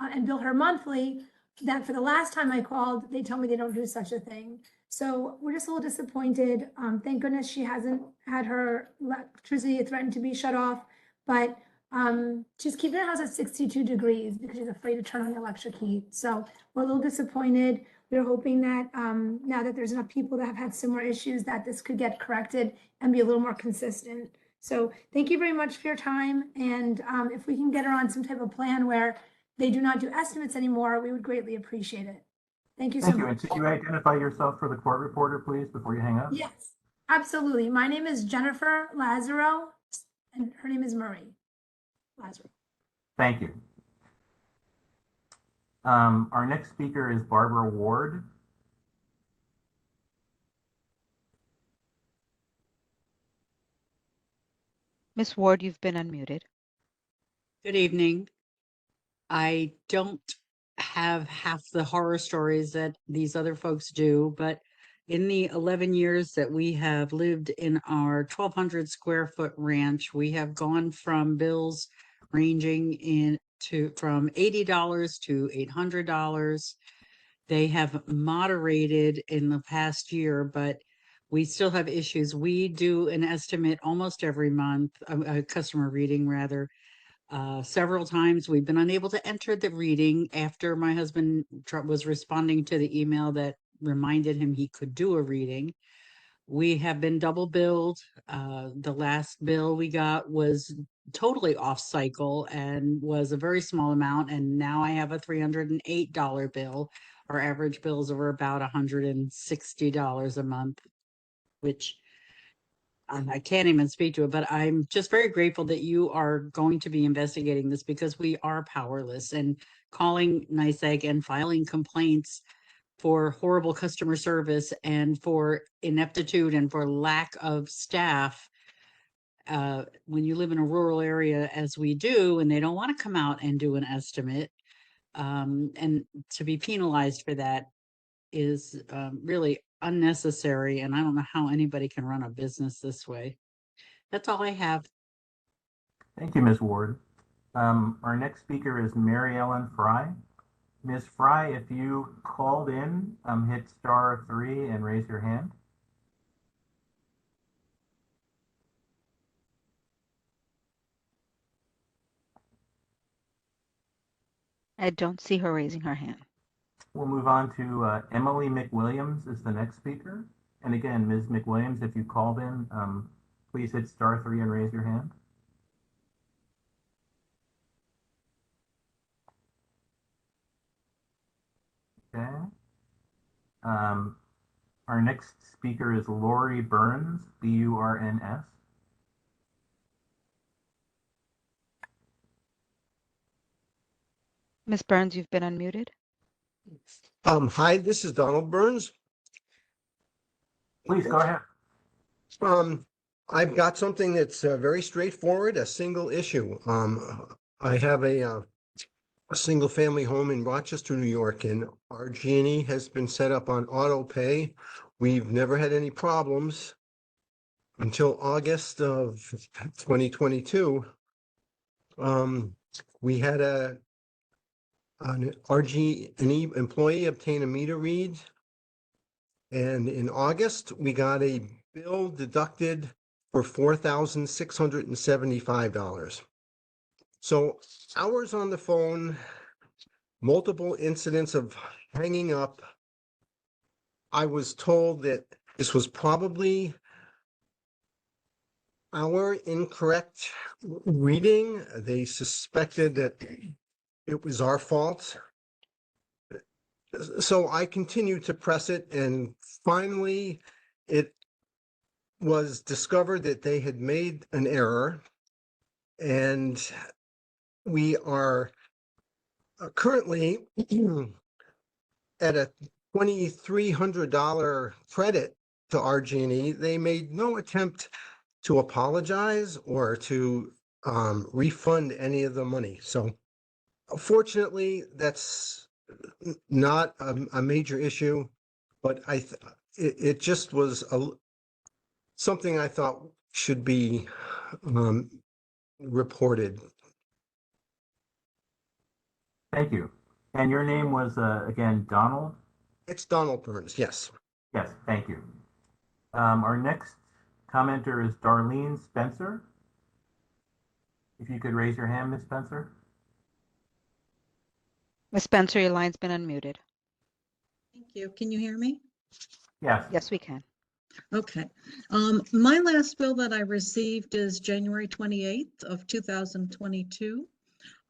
and bill her monthly. That for the last time I called, they told me they don't do such a thing. So we're just a little disappointed. Thank goodness she hasn't had her electricity threatened to be shut off, but she's keeping her house at 62 degrees because she's afraid to turn on the electric heat. So we're a little disappointed. We're hoping that now that there's enough people that have had similar issues, that this could get corrected and be a little more consistent. So thank you very much for your time. And if we can get her on some type of plan where they do not do estimates anymore, we would greatly appreciate it. Thank you so Thank you. much. And could you identify yourself for the court reporter, please, before you hang up? Yes, absolutely. My name is Jennifer Lazaro, and her name is Marie Lazaro. Thank you. Our next speaker is Barbara Ward. Miss Ward, you've been unmuted. Good evening. I don't have half the horror stories that these other folks do, but in the 11 years that we have lived in our 1,200 square foot ranch, we have gone from bills ranging from $80 to $800. They have moderated in the past year, but we still have issues. We do an estimate almost every month, a customer reading rather. Several times we've been unable to enter the reading after my husband was responding to the email that reminded him he could do a reading. We have been double billed. The last bill we got was totally off cycle and was a very small amount. And now I have a $308 bill. Our average bills are about $160 a month, which I can't even speak to it, but I'm just very grateful that you are going to be investigating this because we are powerless, and calling NYSEG and filing complaints for horrible customer service and for ineptitude and for lack of staff. When you live in a rural area as we do, and they don't want to come out and do an estimate, and to be penalized for that is really unnecessary. And I don't know how anybody can run a business this way. That's all I have. Thank you, Ms. Ward. Our next speaker is Mary Ellen Fry. Ms. Fry, if you called in, hit *3 and raise your hand. I don't see her raising her hand. We'll move on to Emily McWilliams is the next speaker. And again, Ms. McWilliams, if you called in, please hit *3 and raise your hand. Okay. Our next speaker is Lori Burns, B-U-R-N-S. Ms. Burns, you've been unmuted. Hi, this is Donald Burns. Please go ahead. I've got something that's very straightforward, a single issue. I have a single family home in Rochester, New York, and RG&E has been set up on auto pay. We've never had any problems until August of 2022. We had an RG&E employee obtain a meter read. And in August, we got a bill deducted for $4,675. So hours on the phone, multiple incidents of hanging up. I was told that this was probably our incorrect reading. They suspected that it was our fault. So I continued to press it, and finally it was discovered that they had made an error, and we are currently at a $2,300 credit to RG&E. They made no attempt to apologize or to refund any of the money. So fortunately, that's not a major issue, but it just was something I thought should be reported. Thank you. And your name was, again, Donald? It's Donald Burns, yes. Yes, thank you. Our next commenter is Darlene Spencer. If you could raise your hand, Ms. Spencer. Ms. Spencer, your line's been unmuted. Thank you. Can you hear me? Yes. Yes, we can. Okay. My last bill that I received is January 28th of 2022.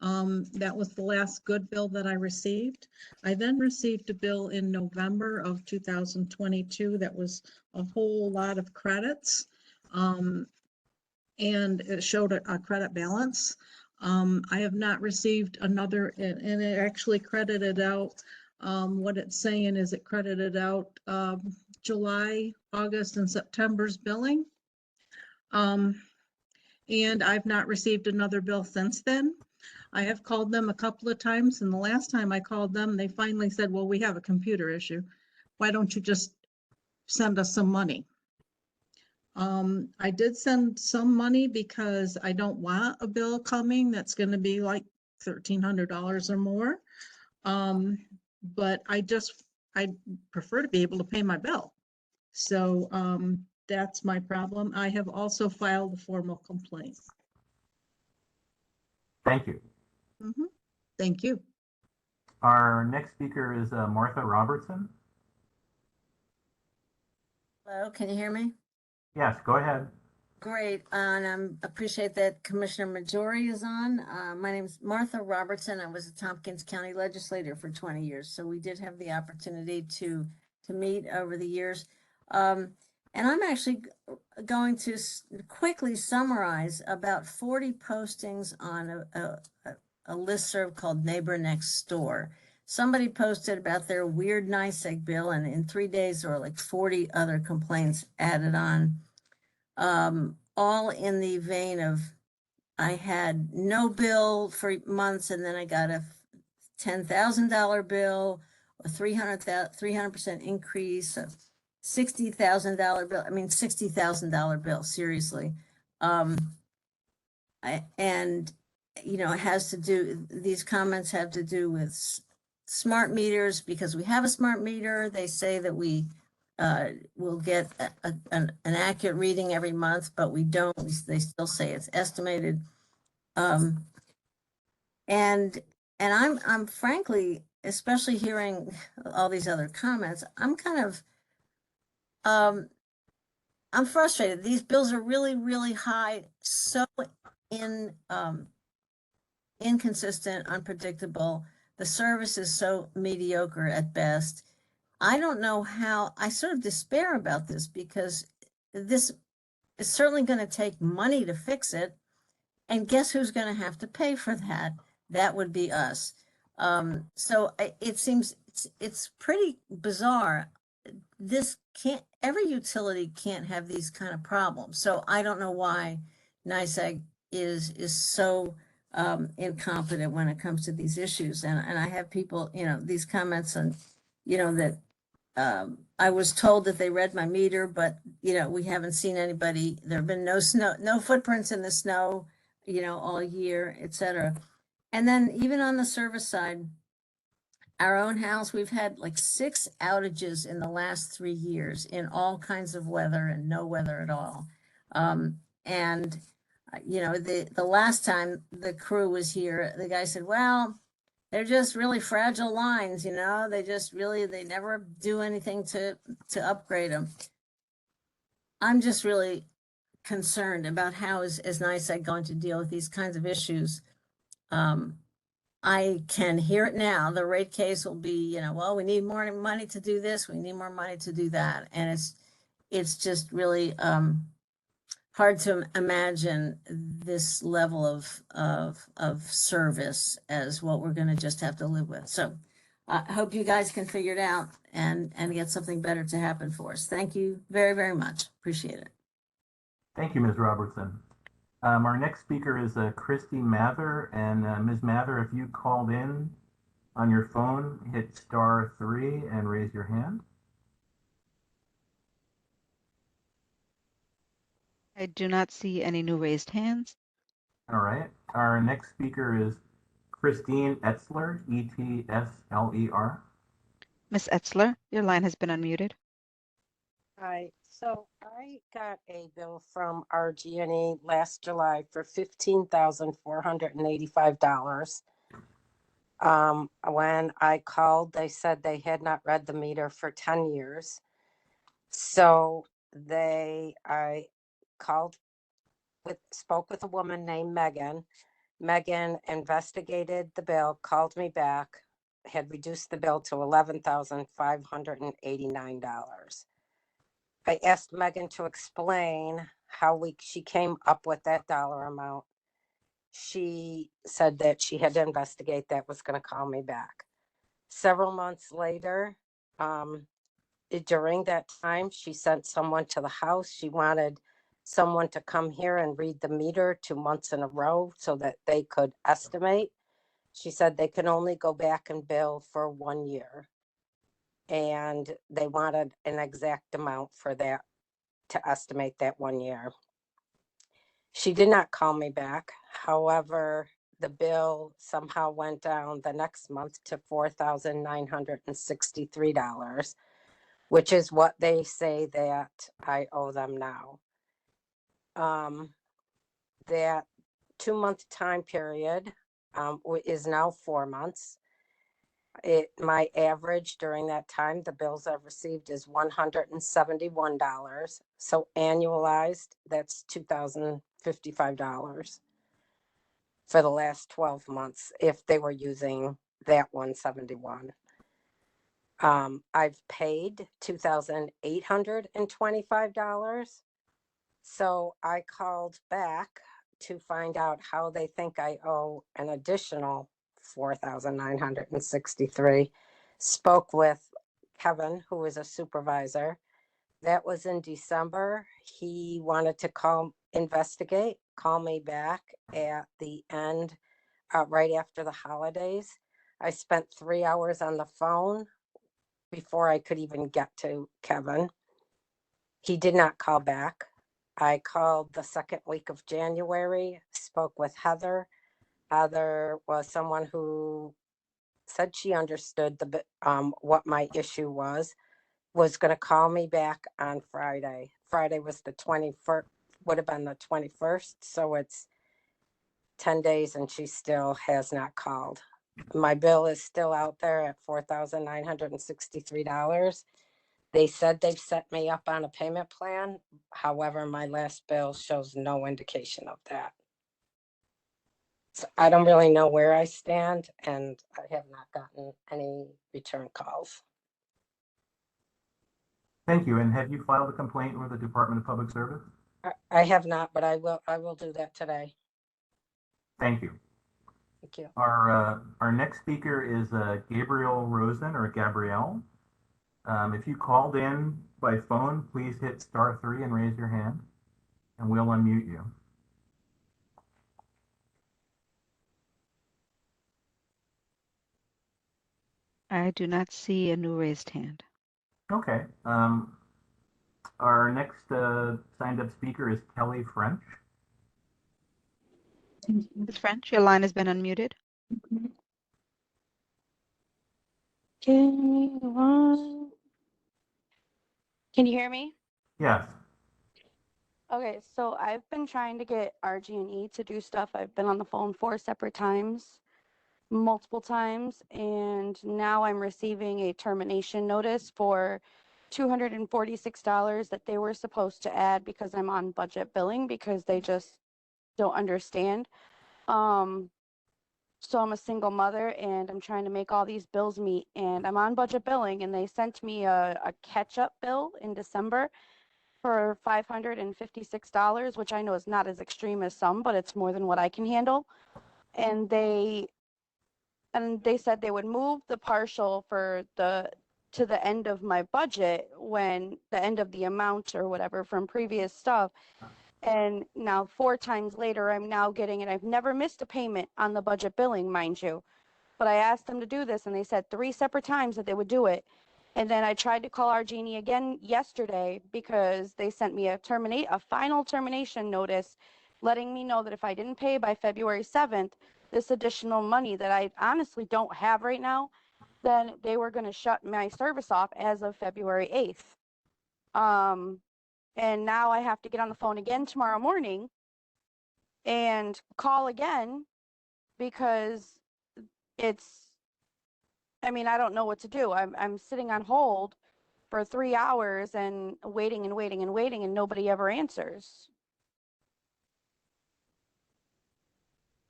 That was the last good bill that I received. I then received a bill in November of 2022 that was a whole lot of credits. And it showed a credit balance. I have not received another, and it actually credited out, what it's saying is it credited out July, August, and September's billing. And I've not received another bill since then. I have called them a couple of times, and the last time I called them, they finally said, well, we have a computer issue. Why don't you just send us some money? I did send some money because I don't want a bill coming that's going to be like $1,300 or more. But I prefer to be able to pay my bill. So that's my problem. I have also filed a formal complaint. Thank you. Thank you. Our next speaker is Martha Robertson. Hello, can you hear me? Yes, go ahead. Great, and I appreciate that Commissioner Majori is on. My name is Martha Robertson. I was a Tompkins County legislator for 20 years, so we did have the opportunity to meet over the years. And I'm actually going to quickly summarize about 40 postings on a listserv called Neighbor Next Door. Somebody posted about their weird NYSEG bill, and in 3 days there were like 40 other complaints added on. All in the vein of, I had no bill for months, and then I got a $10,000 bill, a 300% increase, a $60,000 bill. I mean, $60,000 bill, seriously. And, you know, it has to do, these comments have to do with smart meters, because we have a smart meter. They say that we will get an accurate reading every month, but we don't. They still say it's estimated. And I'm frankly, especially hearing all these other comments, I'm kind of, I'm frustrated. These bills are really, really high, so inconsistent, unpredictable. The service is so mediocre at best. I don't know how, I sort of despair about this because this is certainly going to take money to fix it. And guess who's going to have to pay for that? That would be us. It seems it's pretty bizarre. This can't, every utility can't have these kind of problems. So I don't know why NYSEG is so incompetent when it comes to these issues. And I have people, these comments and, that I was told that they read my meter, but, we haven't seen anybody. There have been no snow, no footprints in the snow, all year, et cetera. And then even on the service side, our own house, we've had like 6 outages in the last 3 years in all kinds of weather and no weather at all. The last time the crew was here, the guy said, well, they're just really fragile lines, they never do anything to upgrade them. I'm just really concerned about how is NYSEG going to deal with these kinds of issues. I can hear it now. The rate case will be, well, we need more money to do this. We need more money to do that. And it's just really hard to imagine this level of service as what we're going to just have to live with. So I hope you guys can figure it out and get something better to happen for us. Thank you very, very much. Appreciate it. Thank you, Ms. Robertson. Our next speaker is Christy Mather, and Ms. Mather, if you called in on your phone, hit *3 and raise your hand. I do not see any new raised hands. All right. Our next speaker is Christine Etzler, E-T-S-L-E-R. Ms. Etzler, your line has been unmuted. Hi, so I got a bill from RG&E last July for $15,485. When I called, they said they had not read the meter for 10 years. So I spoke with a woman named Megan. Megan investigated the bill, called me back, had reduced the bill to $11,589. I asked Megan to explain how she came up with that dollar amount. She said that she had to investigate that, was going to call me back. Several months later, during that time, she sent someone to the house. She wanted someone to come here and read the meter 2 months in a row so that they could estimate. She said they can only go back and bill for 1 year. And they wanted an exact amount for that, to estimate that 1 year. She did not call me back. However, the bill somehow went down the next month to $4,963, which is what they say that I owe them now. That 2-month time period is now 4 months. My average during that time, the bills I've received is $171. So annualized, that's $2,055 for the last 12 months if they were using that 171. I've paid $2,825. So I called back to find out how they think I owe an additional $4,963. Spoke with Kevin, who is a supervisor. That was in December. He wanted to call me back at the end, right after the holidays. I spent 3 hours on the phone before I could even get to Kevin. He did not call back. I called the second week of January, spoke with Heather. Heather was someone who said she understood what my issue was going to call me back on Friday. Friday was the 21st, would have been the 21st. So it's 10 days and she still has not called. My bill is still out there at $4,963. They said they've set me up on a payment plan. However, my last bill shows no indication of that. So I don't really know where I stand, and I have not gotten any return calls. Thank you. And have you filed a complaint with the Department of Public Service? I have not, but I will do that today. Thank you. Thank you. Our next speaker is Gabriel Rosen or Gabrielle. If you called in by phone, please hit *3 and raise your hand, and we'll unmute you. I do not see a new raised hand. Okay. Our next signed up speaker is Kelly French. Ms. French, your line has been unmuted. Can you hear me? Yes. Okay, so I've been trying to get RG&E to do stuff. I've been on the phone 4 separate times, multiple times, and now I'm receiving a termination notice for $246 that they were supposed to add because I'm on budget billing because they just don't understand. So I'm a single mother and I'm trying to make all these bills meet, and I'm on budget billing, and they sent me a catch-up bill in December for $556, which I know is not as extreme as some, but it's more than what I can handle. And they said they would move the partial for to the end of my budget, when the end of the amount or whatever from previous stuff. And now 4 times later, I'm now getting, and I've never missed a payment on the budget billing, mind you. But I asked them to do this, and they said 3 separate times that they would do it. And then I tried to call RG&E again yesterday because they sent me a final termination notice, letting me know that if I didn't pay by February 7th, this additional money that I honestly don't have right now, then they were going to shut my service off as of February 8th. And now I have to get on the phone again tomorrow morning and call again because I don't know what to do. I'm sitting on hold for 3 hours and waiting and waiting and waiting, and nobody ever answers.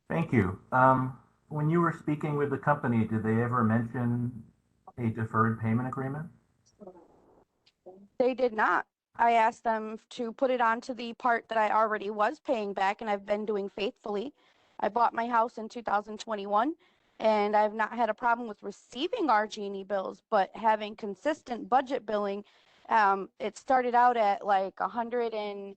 Thank you. When you were speaking with the company, did they ever mention a deferred payment agreement? They did not. I asked them to put it onto the part that I already was paying back, and I've been doing faithfully. I bought my house in 2021, and I've not had a problem with receiving RG&E bills, but having consistent budget billing. It started out at like $140,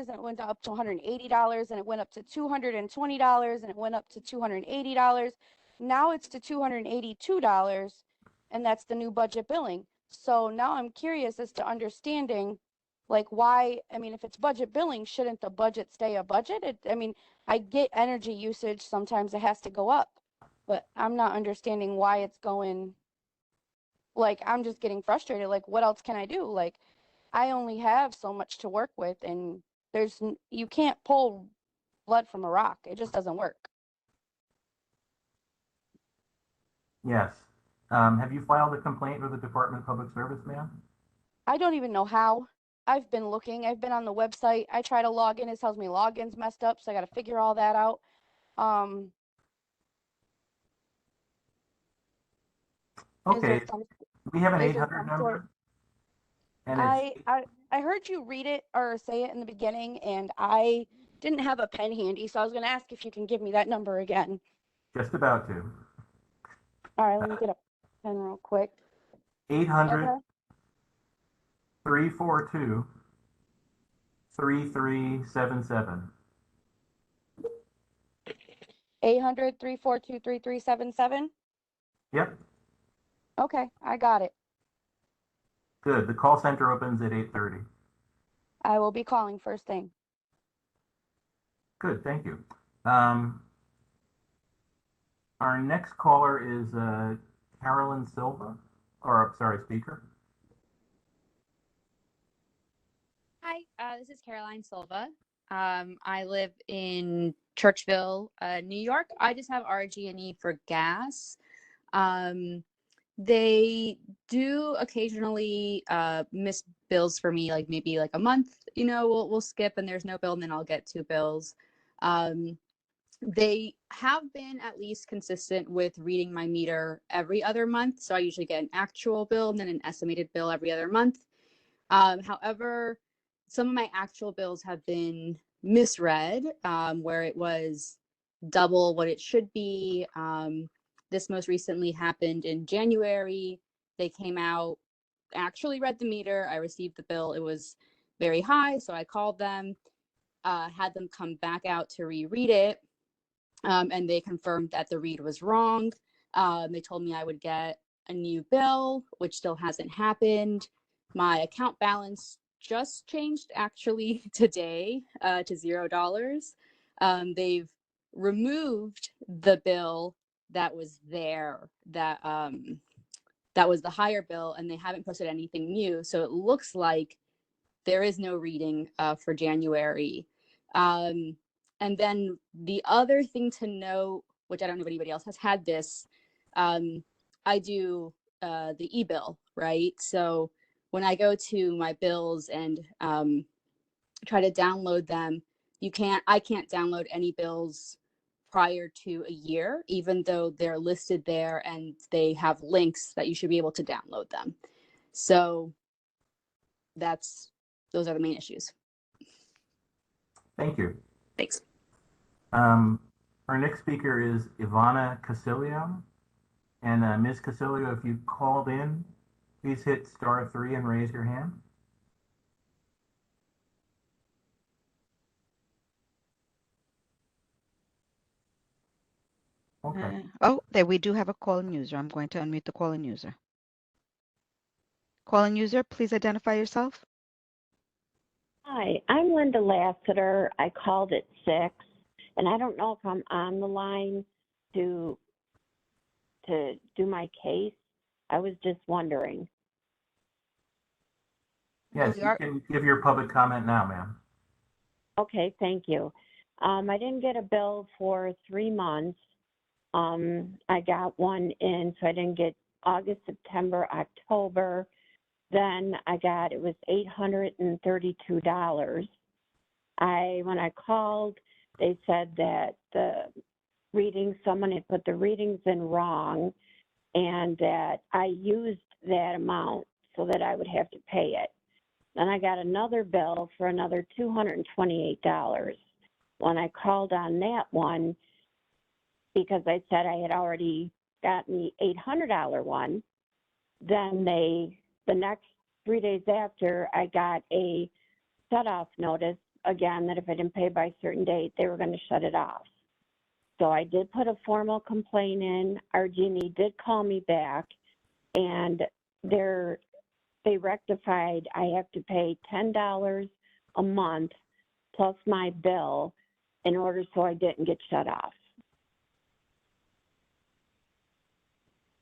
and it went up to $180, and it went up to $220, and it went up to $280. Now it's to $282, and that's the new budget billing. So now I'm curious as to understanding, like, why, if it's budget billing, shouldn't the budget stay a budget? I get energy usage, sometimes it has to go up, but I'm not understanding why it's going, like, I'm just getting frustrated. Like, what else can I do? Like, I only have so much to work with, and you can't pull blood from a rock. It just doesn't work. Yes. Have you filed a complaint with the Department of Public Service, ma'am? I don't even know how. I've been looking. I've been on the website. I try to log in. It tells me login's messed up, so I got to figure all that out. Okay. We have an is there 800 some number. And it's I heard you read it or say it in the beginning, and I didn't have a pen handy, so I was going to ask if you can give me that number again. just about to. All right, let me get a pen real quick. 800 Okay. 342 3377. 800-342-3377. Yep. Okay, I got it. Good. The call center opens at 8:30. I will be calling first thing. Good. Thank you. Our next caller is Carolyn Silva, or sorry, speaker. Hi, this is Caroline Silva. I live in Churchville, New York. I just have RG&E for gas. They do occasionally miss bills for me, like maybe like a month, we'll skip and there's no bill, and then I'll get 2 bills. They have been at least consistent with reading my meter every other month. So I usually get an actual bill and then an estimated bill every other month. However, some of my actual bills have been misread, where it was double what it should be. This most recently happened in January. They came out, actually read the meter. I received the bill. It was very high. So I called them, had them come back out to reread it. And they confirmed that the read was wrong. They told me I would get a new bill, which still hasn't happened. My account balance just changed actually today to $0. They've removed the bill that was there, that was the higher bill, and they haven't posted anything new. So it looks like there is no reading for January. And then the other thing to note, which I don't know if anybody else has had this, I do the e-bill, right? So when I go to my bills and try to download them, I can't download any bills prior to a year, even though they're listed there and they have links that you should be able to download them. So those are the main issues. Thank you. Thanks. Our next speaker is Ivana Casilio. And Ms. Casilio, if you called in, please hit *3 and raise your hand. Okay. Oh, there we do have a call-in user. I'm going to unmute the call-in user. Call-in user, please identify yourself. Hi, I'm Linda Lassiter. I called at 6, and I don't know if I'm on the line to do my case. I was just wondering. Yes, you can give your public comment now, ma'am. Okay, thank you. I didn't get a bill for 3 months. I got one in, so I didn't get August, September, October. Then it was $832. When I called, they said that someone had put the readings in wrong and that I used that amount so that I would have to pay it. Then I got another bill for another $228. When I called on that one, because I said I had already gotten the $800 one, then the next 3 days after, I got a shut-off notice again that if I didn't pay by a certain date, they were going to shut it off. So I did put a formal complaint in. RG&E did call me back, and they rectified. I have to pay $10 a month plus my bill in order so I didn't get shut off.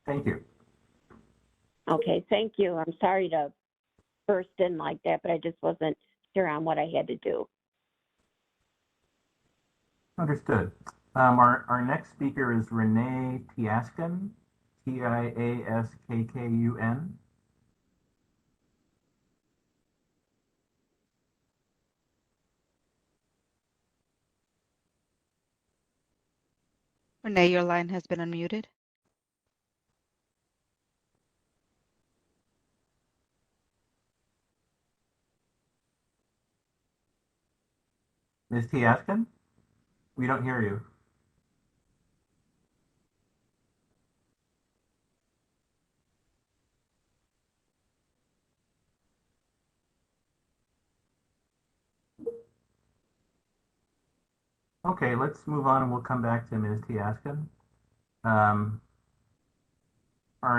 Thank you. Okay, thank you. I'm sorry to burst in like that, but I just wasn't sure on what I had to do. Understood. Our next speaker is Renee Tiaskun, Tiaskun. Renee, your line has been unmuted. Ms. Tiaskun, we don't hear you. Okay, let's move on and we'll come back to Ms. Tiaskun. Our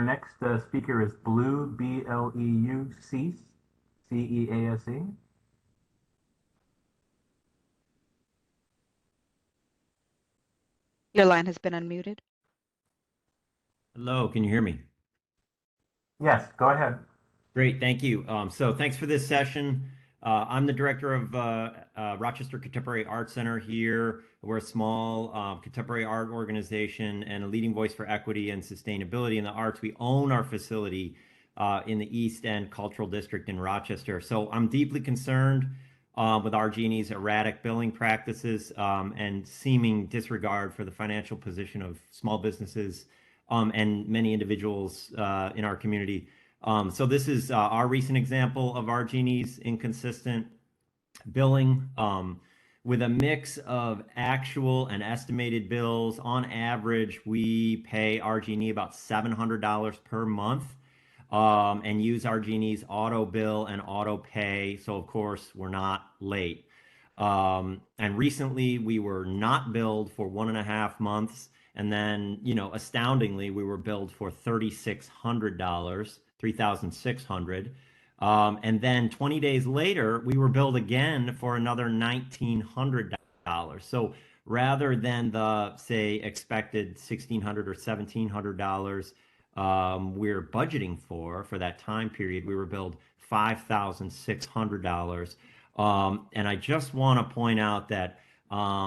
next speaker is Blue, B-L-E-U, Cease, C-E-A-S-E. Your line has been unmuted. Hello, can you hear me? Yes, go ahead. Great, thank you. So thanks for this session. I'm the director of Rochester Contemporary Art Center here. We're a small contemporary art organization and a leading voice for equity and sustainability in the arts. We own our facility in the East End Cultural District in Rochester. So I'm deeply concerned with RG&E's erratic billing practices and seeming disregard for the financial position of small businesses and many individuals in our community. So this is our recent example of RG&E's inconsistent billing with a mix of actual and estimated bills. On average, we pay RG&E about $700 per month and use RG&E's auto bill and auto pay. So of course we're not late. And recently we were not billed for 1.5 months. And then, you know, astoundingly, we were billed for $3,600, $3,600. And then 20 days later, we were billed again for another $1,900. So rather than the, say, expected $1,600 or $1,700 we're budgeting for that time period, we were billed $5,600. And I just want to point out that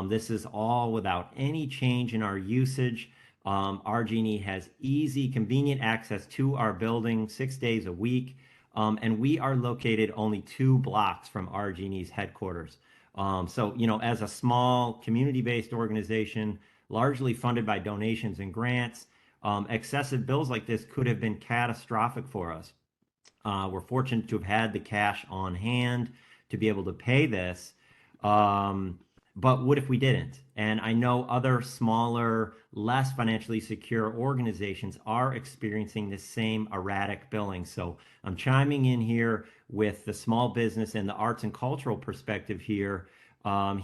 this is all without any change in our usage. RG&E has easy, convenient access to our building 6 days a week. And we are located only 2 blocks from RG&E's headquarters. So, you know, as a small community-based organization, largely funded by donations and grants, excessive bills like this could have been catastrophic for us. We're fortunate to have had the cash on hand to be able to pay this. But what if we didn't? And I know other smaller, less financially secure organizations are experiencing the same erratic billing. So I'm chiming in here with the small business and the arts and cultural perspective here.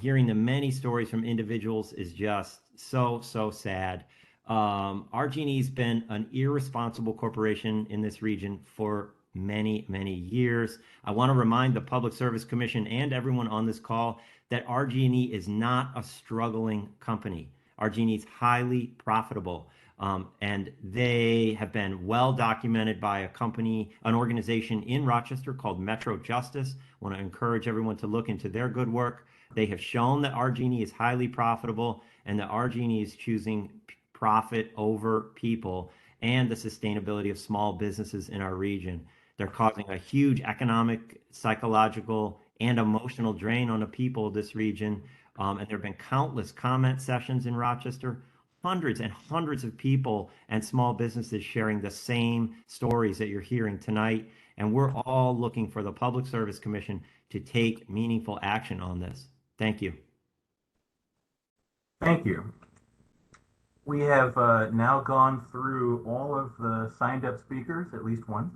Hearing the many stories from individuals is just so sad. RG&E's been an irresponsible corporation in this region for many years. I want to remind the Public Service Commission and everyone on this call that RG&E is not a struggling company. RG&E is highly profitable, and they have been well documented by an organization in Rochester called Metro Justice. I want to encourage everyone to look into their good work. They have shown that RG&E is highly profitable and that RG&E is choosing profit over people and the sustainability of small businesses in our region. They're causing a huge economic, psychological, and emotional drain on the people of this region. And there have been countless comment sessions in Rochester, hundreds and hundreds of people and small businesses sharing the same stories that you're hearing tonight. And we're all looking for the Public Service Commission to take meaningful action on this. Thank you. Thank you. We have now gone through all of the signed up speakers at least once.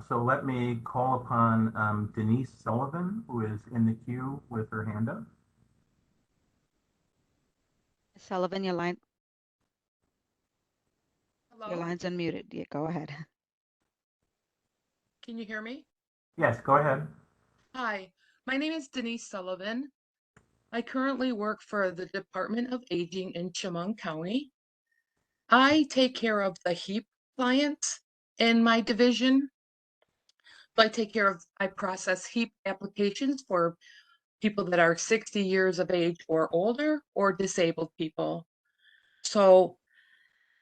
So let me call upon Denise Sullivan, who is in the queue with her hand up. Sullivan, your line's Hello? unmuted. Yeah, go ahead. Can you hear me? Yes, go ahead. Hi, my name is Denise Sullivan. I currently work for the Department of Aging in Chemung County. I take care of the HEAP clients in my division. So I process HEAP applications for people that are 60 years of age or older or disabled people. So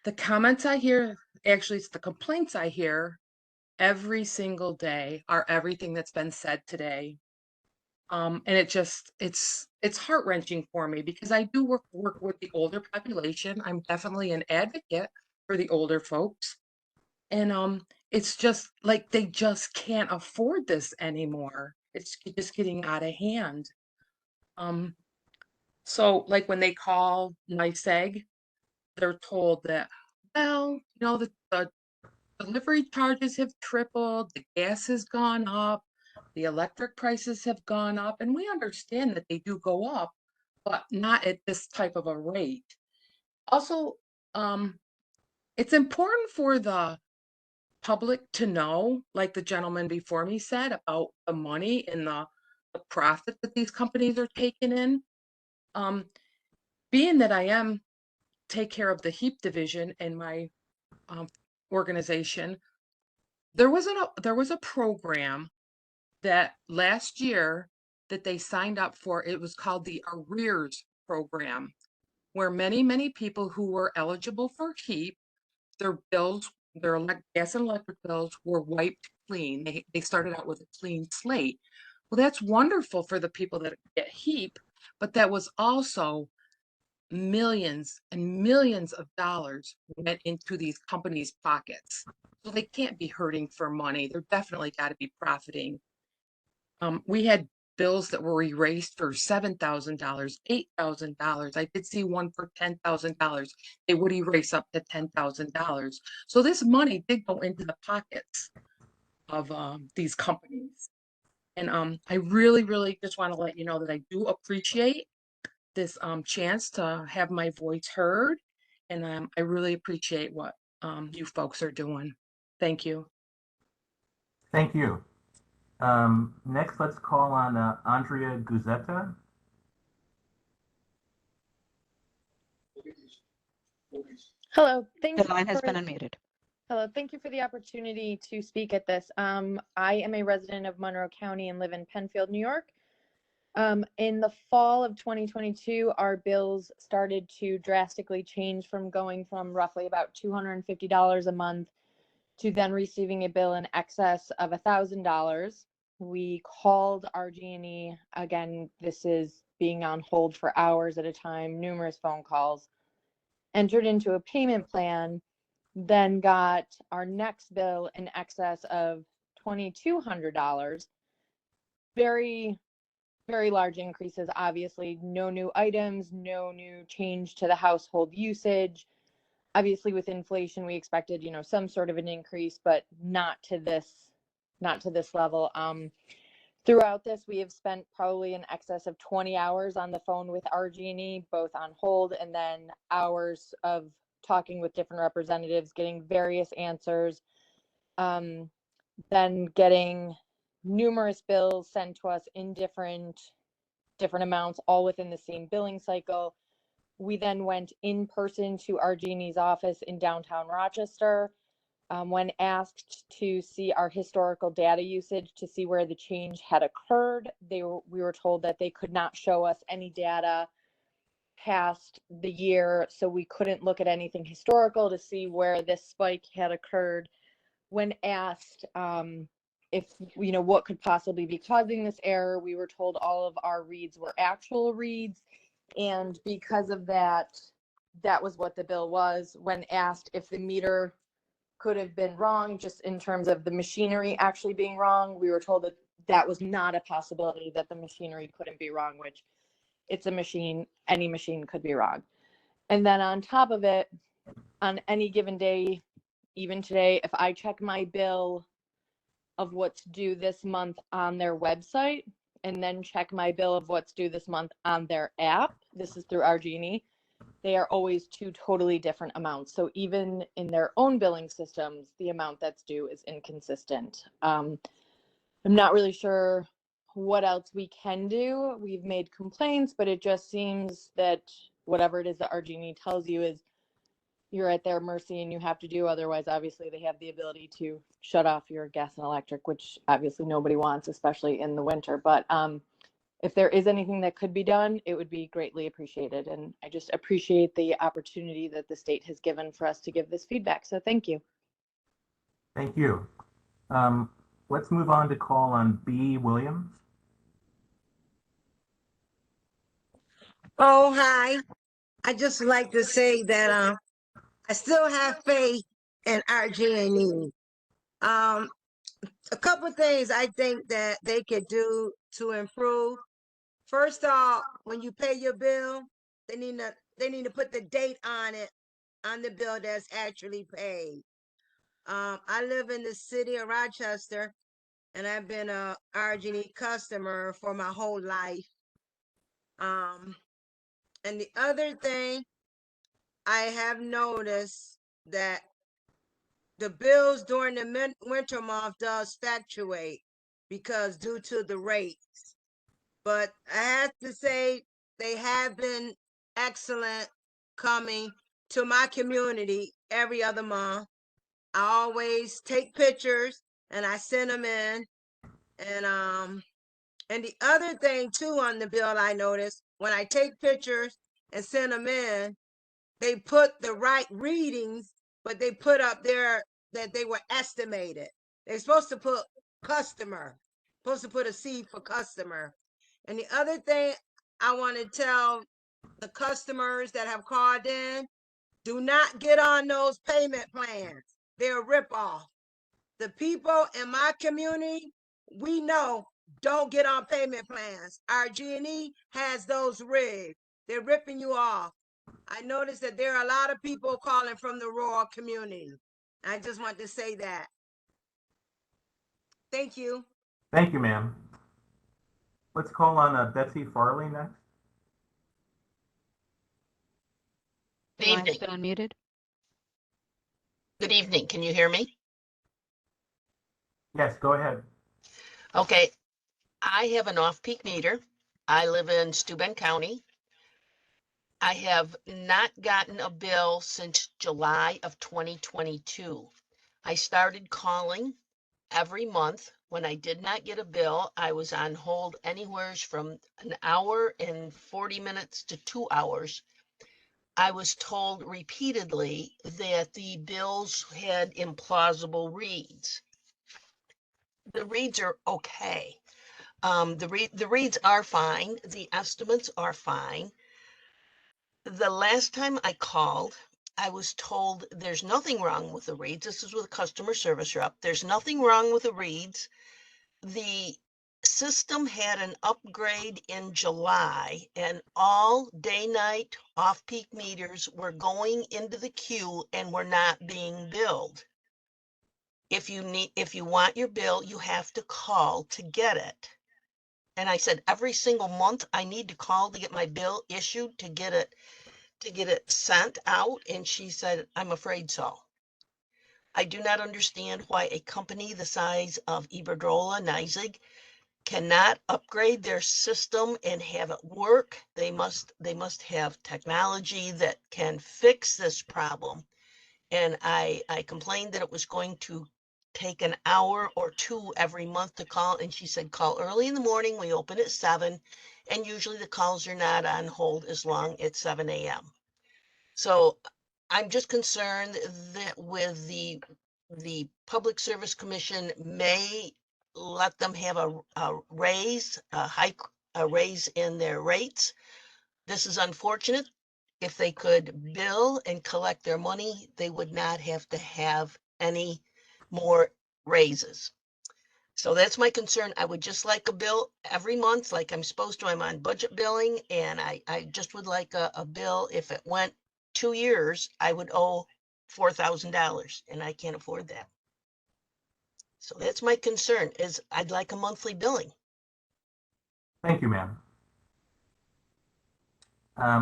the comments I hear, actually it's the complaints I hear every single day are everything that's been said today. And it's heart-wrenching for me because I do work with the older population. I'm definitely an advocate for the older folks. And it's just like they just can't afford this anymore. It's just getting out of hand. So like when they call NYSEG, they're told that, well, you know, the delivery charges have tripled, the gas has gone up, the electric prices have gone up, and we understand that they do go up, but not at this type of a rate. Also, it's important for the public to know, like the gentleman before me said, about the money and the profit that these companies are taking in. Being that I take care of the HEAP division in my organization, there was a program that last year that they signed up for. It was called the Arrears program, where many people who were eligible for HEAP, their bills, gas and electric bills were wiped clean. They started out with a clean slate. Well, that's wonderful for the people that get HEAP, but that was also millions and millions of dollars went into these companies' pockets. So they can't be hurting for money. They're definitely got to be profiting. We had bills that were erased for $7,000, $8,000. I did see one for $10,000. They would erase up to $10,000. So this money did go into the pockets of these companies. And I really, really just want to let you know that I do appreciate this chance to have my voice heard. And I really appreciate what you folks are doing. Thank you. Thank you. Next, let's call on Andrea Guzetta. Hello, thanks. The line has been unmuted. Hello, thank you for the opportunity to speak at this. I am a resident of Monroe County and live in Penfield, New York. In the fall of 2022, our bills started to drastically change from going from roughly about $250 a month to then receiving a bill in excess of $1,000. We called RG&E. Again, this is being on hold for hours at a time, numerous phone calls, entered into a payment plan, then got our next bill in excess of $2,200. Very, very large increases, obviously. No new items, no new change to the household usage. Obviously, with inflation, we expected, some sort of an increase, but not to this level. Throughout this, we have spent probably in excess of 20 hours on the phone with RG&E, both on hold and then hours of talking with different representatives, getting various answers, then getting numerous bills sent to us in different amounts, all within the same billing cycle. We then went in person to RG&E's office in downtown Rochester. When asked to see our historical data usage to see where the change had occurred, we were told that they could not show us any data past the year, so we couldn't look at anything historical to see where this spike had occurred. When asked if what could possibly be causing this error, we were told all of our reads were actual reads, and because of that, that was what the bill was. When asked if the meter could have been wrong, just in terms of the machinery actually being wrong, we were told that that was not a possibility, that the machinery couldn't be wrong, which it's a machine, any machine could be wrong. And then on top of it, on any given day, even today, if I check my bill of what's due this month on their website and then check my bill of what's due this month on their app, this is through RG&E, they are always two totally different amounts. So even in their own billing systems, the amount that's due is inconsistent. I'm not really sure what else we can do. We've made complaints, but it just seems that whatever it is that RG&E tells you is you're at their mercy and you have to do. Otherwise, obviously, they have the ability to shut off your gas and electric, which obviously nobody wants, especially in the winter. But if there is anything that could be done, it would be greatly appreciated. And I just appreciate the opportunity that the state has given for us to give this feedback. So thank you. Thank you. Let's move on to call on B. Williams. Oh, hi. I just like to say that I still have faith in RG&E. A couple things I think that they could do to improve. First off, when you pay your bill, they need to put the date on it, on the bill that's actually paid. I live in the city of Rochester, and I've been a RG&E customer for my whole life. And the other thing, I have noticed that the bills during the winter month does fluctuate because due to the rates. But I have to say they have been excellent coming to my community every other month. I always take pictures and I send them in. And the other thing too on the bill I noticed, when I take pictures and send them in, they put the right readings, but they put up there that they were estimated. They're supposed to put customer, supposed to put a C for customer. And the other thing I want to tell the customers that have called in, do not get on those payment plans. They're a ripoff. The people in my community, we know, don't get on payment plans. RG&E has those rigged. They're ripping you off. I noticed that there are a lot of people calling from the rural community. I just want to say that. Thank you. Thank you, ma'am. Let's call on Betsy Farley next. Good Your line's evening. been unmuted. Good evening. Can you hear me? Yes, go ahead. Okay. I have an off-peak meter. I live in Steuben County. I have not gotten a bill since July of 2022. I started calling every month. When I did not get a bill, I was on hold anywhere from an hour and 40 minutes to 2 hours. I was told repeatedly that the bills had implausible reads. The reads are okay. The reads are fine. The estimates are fine. The last time I called, I was told there's nothing wrong with the reads. This is with a customer service rep. There's nothing wrong with the reads. The system had an upgrade in July, and all day-night off-peak meters were going into the queue and were not being billed. If you want your bill, you have to call to get it. And I said, every single month I need to call to get my bill issued to get it sent out. And she said, I'm afraid so. I do not understand why a company the size of Iberdrola, NYSEG, cannot upgrade their system and have it work. They must have technology that can fix this problem. And I complained that it was going to take an hour or two every month to call. And she said, call early in the morning. We open at 7. And usually the calls are not on hold as long as 7 a.m. So I'm just concerned that with the Public Service Commission may let them have a raise, a raise in their rates. This is unfortunate. If they could bill and collect their money, they would not have to have any more raises. So that's my concern. I would just like a bill every month like I'm supposed to. I'm on budget billing, and I just would like a bill. If it went 2 years, I would owe $4,000, and I can't afford that. So that's my concern, is I'd like a monthly billing. Thank you, ma'am.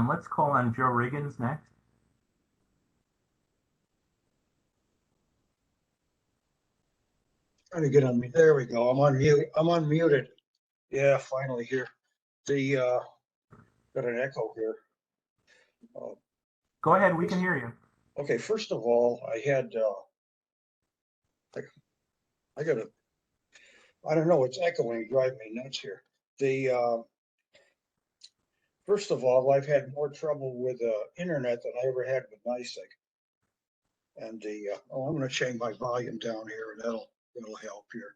Let's call on Joe Riggins next. Trying to get on me. There we go. I'm on mute. I'm unmuted. Yeah, finally here. The got an echo here. Go ahead, we can hear you. Okay, first of all, I had I got a, I don't know, it's echoing, driving me nuts here. The first of all, I've had more trouble with internet than I ever had with NYSEG. And I'm going to change my volume down here, and that'll help here.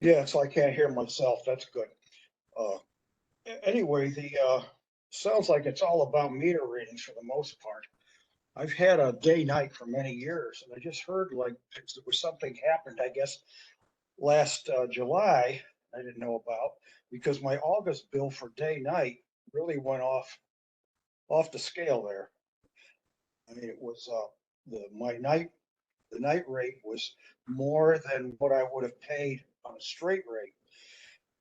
Yeah, so I can't hear myself. That's good. Anyway, the sounds like it's all about meter readings for the most part. I've had a day-night for many years, and I just heard like there was something happened, I guess, last July I didn't know about, because my August bill for day-night really went off the scale there. I mean, it was the night rate was more than what I would have paid on a straight rate.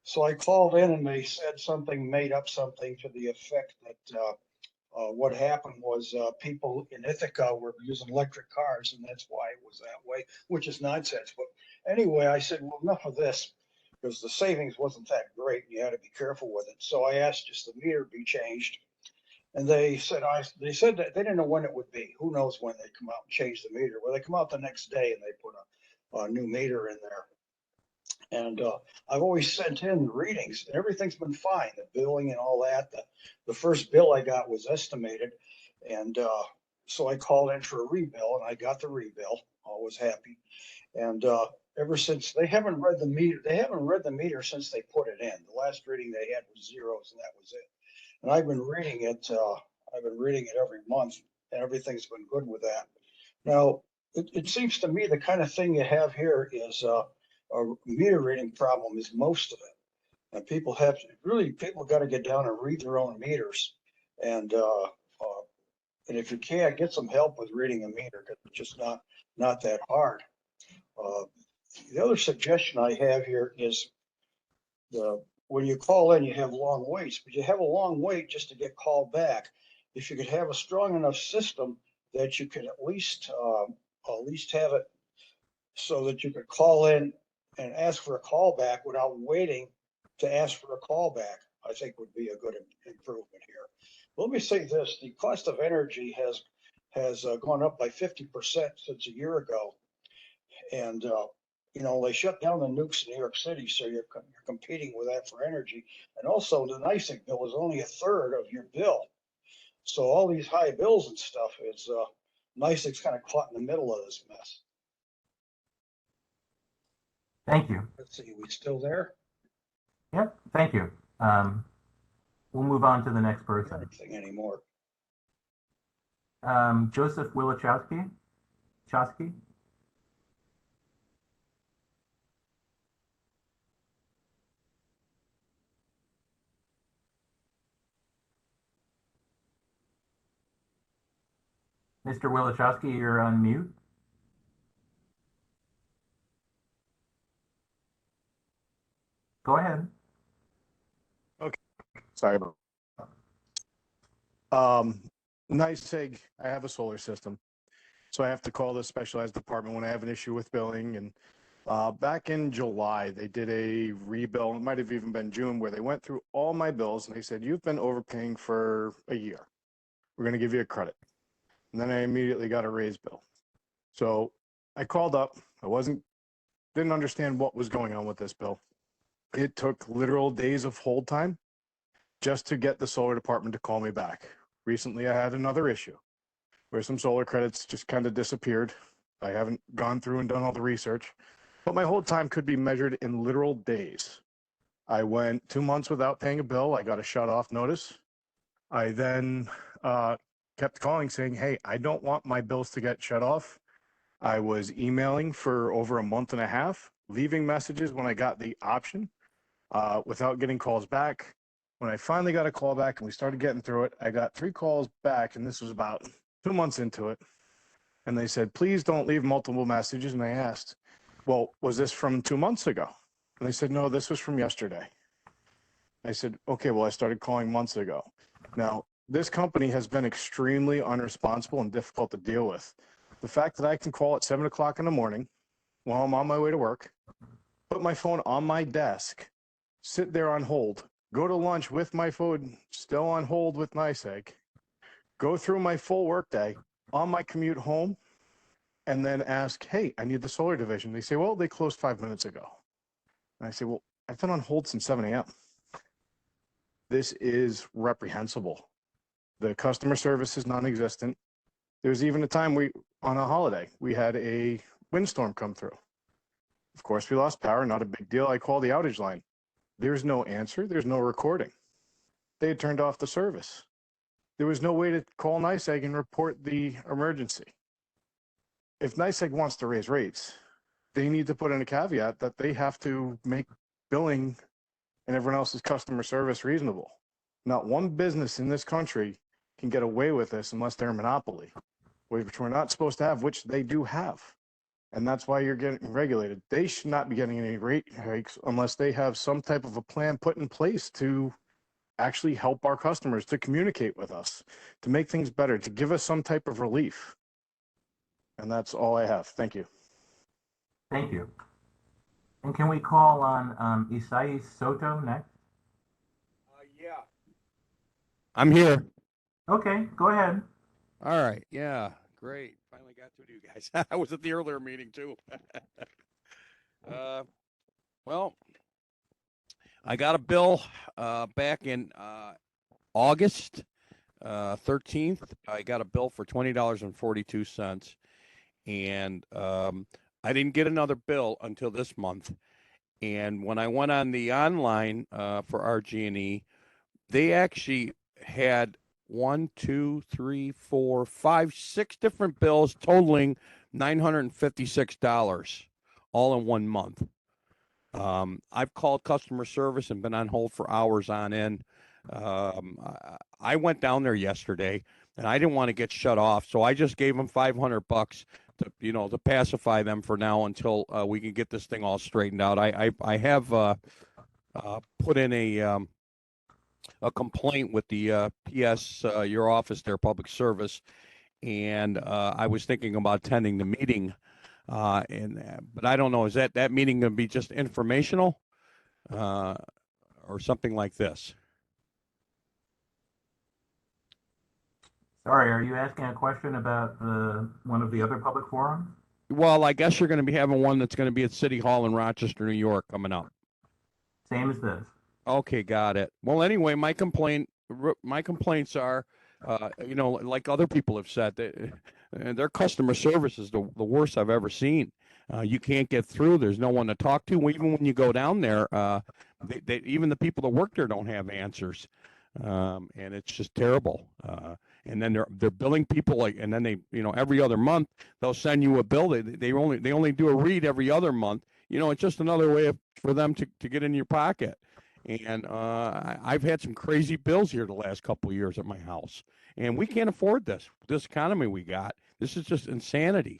So I called in, and they said made up something to the effect that what happened was people in Ithaca were using electric cars, and that's why it was that way, which is nonsense. But anyway, I said, well, enough of this, because the savings wasn't that great. You had to be careful with it. So I asked just the meter be changed. And they said that they didn't know when it would be. Who knows when they come out and change the meter? Well, they come out the next day and they put a new meter in there. And I've always sent in readings. Everything's been fine, the billing and all that. The first bill I got was estimated. And so I called in for a rebill, and I got the rebill. I was happy. And ever since they haven't read the meter. They haven't read the meter since they put it in. The last reading they had was zeros, and that was it. And I've been reading it. I've been reading it every month, and everything's been good with that. Now, it seems to me the kind of thing you have here is a meter reading problem is most of it. And people have to, really, people got to get down and read their own meters. And if you can't, get some help with reading a meter, because it's just not that hard. The other suggestion I have here is when you call in, you have long waits, but you have a long wait just to get called back. If you could have a strong enough system that you could at least have it so that you could call in and ask for a call back without waiting to ask for a call back, I think would be a good improvement here. Let me say this: the cost of energy has gone up by 50% since a year ago, and they shut down the nukes in New York City, so you're competing with that for energy. And also, the NYSEG bill is only a third of your bill, so all these high bills and stuff is NYSEG's kind of caught in the middle of this mess. Thank you. Let's see, we still there? Yep, thank you. We'll move on to the next person. Anything anymore? Joseph Wilichowski. Chowski. Mr. Wilichowski, you're on mute. Go ahead. Okay, sorry about NYSEG, I have a solar system, so I have to call the specialized department when I have an issue with billing. And back in July, they did a rebill. It might have even been June, where they went through all my bills and they said, you've been overpaying for a year. We're going to give you a credit. And then I immediately got a raised bill. So I called up. Didn't understand what was going on with this bill. It took literal days of hold time just to get the solar department to call me back. Recently, I had another issue where some solar credits just kind of disappeared. I haven't gone through and done all the research, but my hold time could be measured in literal days. I went 2 months without paying a bill. I got a shut off notice. I then kept calling saying, hey, I don't want my bills to get shut off. I was emailing for over a month and a half, leaving messages when I got the option without getting calls back. When I finally got a call back and we started getting through it, I got 3 calls back, and this was about 2 months into it. And they said, please don't leave multiple messages. And I asked, well, was this from 2 months ago? And they said, no, this was from yesterday. I said, okay, well, I started calling months ago. Now, this company has been extremely unresponsible and difficult to deal with. The fact that I can call at 7 o'clock in the morning while I'm on my way to work, put my phone on my desk, sit there on hold, go to lunch with my phone still on hold with NYSEG, go through my full workday on my commute home, and then ask, hey, I need the solar division. They say, well, they closed 5 minutes ago. And I say, well, I've been on hold since 7 a.m. This is reprehensible. The customer service is non-existent. There was even a time on a holiday, we had a windstorm come through. Of course, we lost power, not a big deal. I called the outage line. There's no answer. There's no recording. They had turned off the service. There was no way to call NYSEG and report the emergency. If NYSEG wants to raise rates, they need to put in a caveat that they have to make billing and everyone else's customer service reasonable. Not one business in this country can get away with this unless they're a monopoly, which we're not supposed to have, which they do have. And that's why you're getting regulated. They should not be getting any rate hikes unless they have some type of a plan put in place to actually help our customers, to communicate with us, to make things better, to give us some type of relief. And that's all I have. Thank you. Thank you. And can we call on Isais Soto next? Yeah. I'm here. Okay, go ahead. All right. Yeah. Great. Finally got through to you guys. I was at the earlier meeting too. Well, I got a bill back in August 13th. I got a bill for $20.42. And I didn't get another bill until this month. And when I went on the online for RG&E, they actually had 6 different bills totaling $956 all in 1 month. I've called customer service and been on hold for hours on end. I went down there yesterday and I didn't want to get shut off, so I just gave them $500 to pacify them for now until we can get this thing all straightened out. I have put in a complaint with the PS your office there, public service, and I was thinking about attending the meeting. But I don't know, is that meeting going to be just informational or something like this? Sorry, are you asking a question about one of the other public forums? Well, I guess you're going to be having one that's going to be at City Hall in Rochester, New York, coming up. Same as this. Okay, got it. Well, anyway, my complaints are, like other people have said, their customer service is the worst I've ever seen. You can't get through. There's no one to talk to. Even when you go down there, even the people that work there don't have answers, and it's just terrible. And then they're billing people and then they, every other month they'll send you a bill. They only do a read every other month. It's just another way for them to get in your pocket. And I've had some crazy bills here the last couple of years at my house, and we can't afford this economy we got. This is just insanity.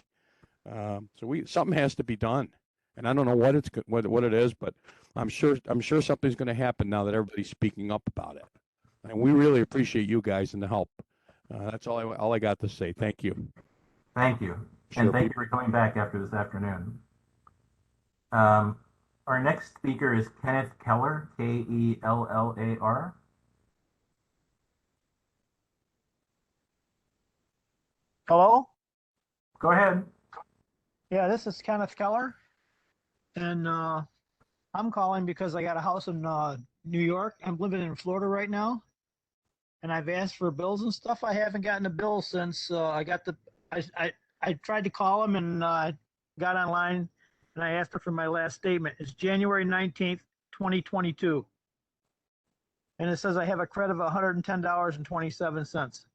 So something has to be done, and I don't know what it is, but I'm sure something's going to happen now that everybody's speaking up about it, and we really appreciate you guys and the help. That's all I got to say. Thank you. Thank you, and thank you for coming back after this afternoon. Our next speaker is Kenneth Keller, Kellar. Hello? Go ahead. Yeah, this is Kenneth Keller. And I'm calling because I got a house in New York. I'm living in Florida right now. And I've asked for bills and stuff. I haven't gotten a bill since I tried to call them and got online and I asked her for my last statement. It's January 19th, 2022. And it says I have a credit of $110.27.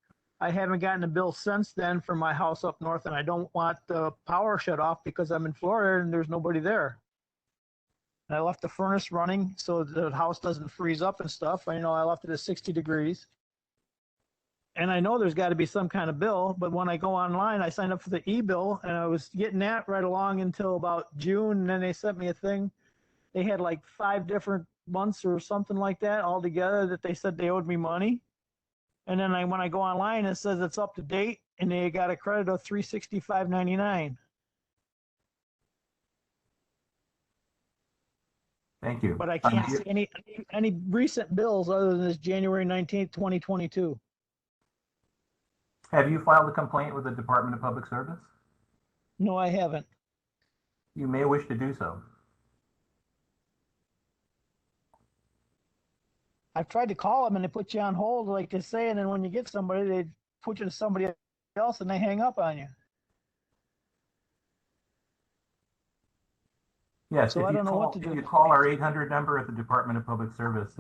I haven't gotten a bill since then for my house up north, and I don't want the power shut off because I'm in Florida and there's nobody there. And I left the furnace running so the house doesn't freeze up and stuff. I left it at 60 degrees. And I know there's got to be some kind of bill, but when I go online, I signed up for the e-bill, and I was getting that right along until about June, and then they sent me a thing. They had like 5 different months or something like that all together that they said they owed me money. And then when I go online, it says it's up to date, and they got a credit of $365.99. Thank you. But I can't see any recent bills other than this January 19th, 2022. Have you filed a complaint with the Department of Public Service? No, I haven't. You may wish to do so. I've tried to call them and they put you on hold, like they say, and then when you get somebody, they put you to somebody else and they hang up on you. Yes, so I don't know what to do. If you call our 800 number at the Department of Public Service,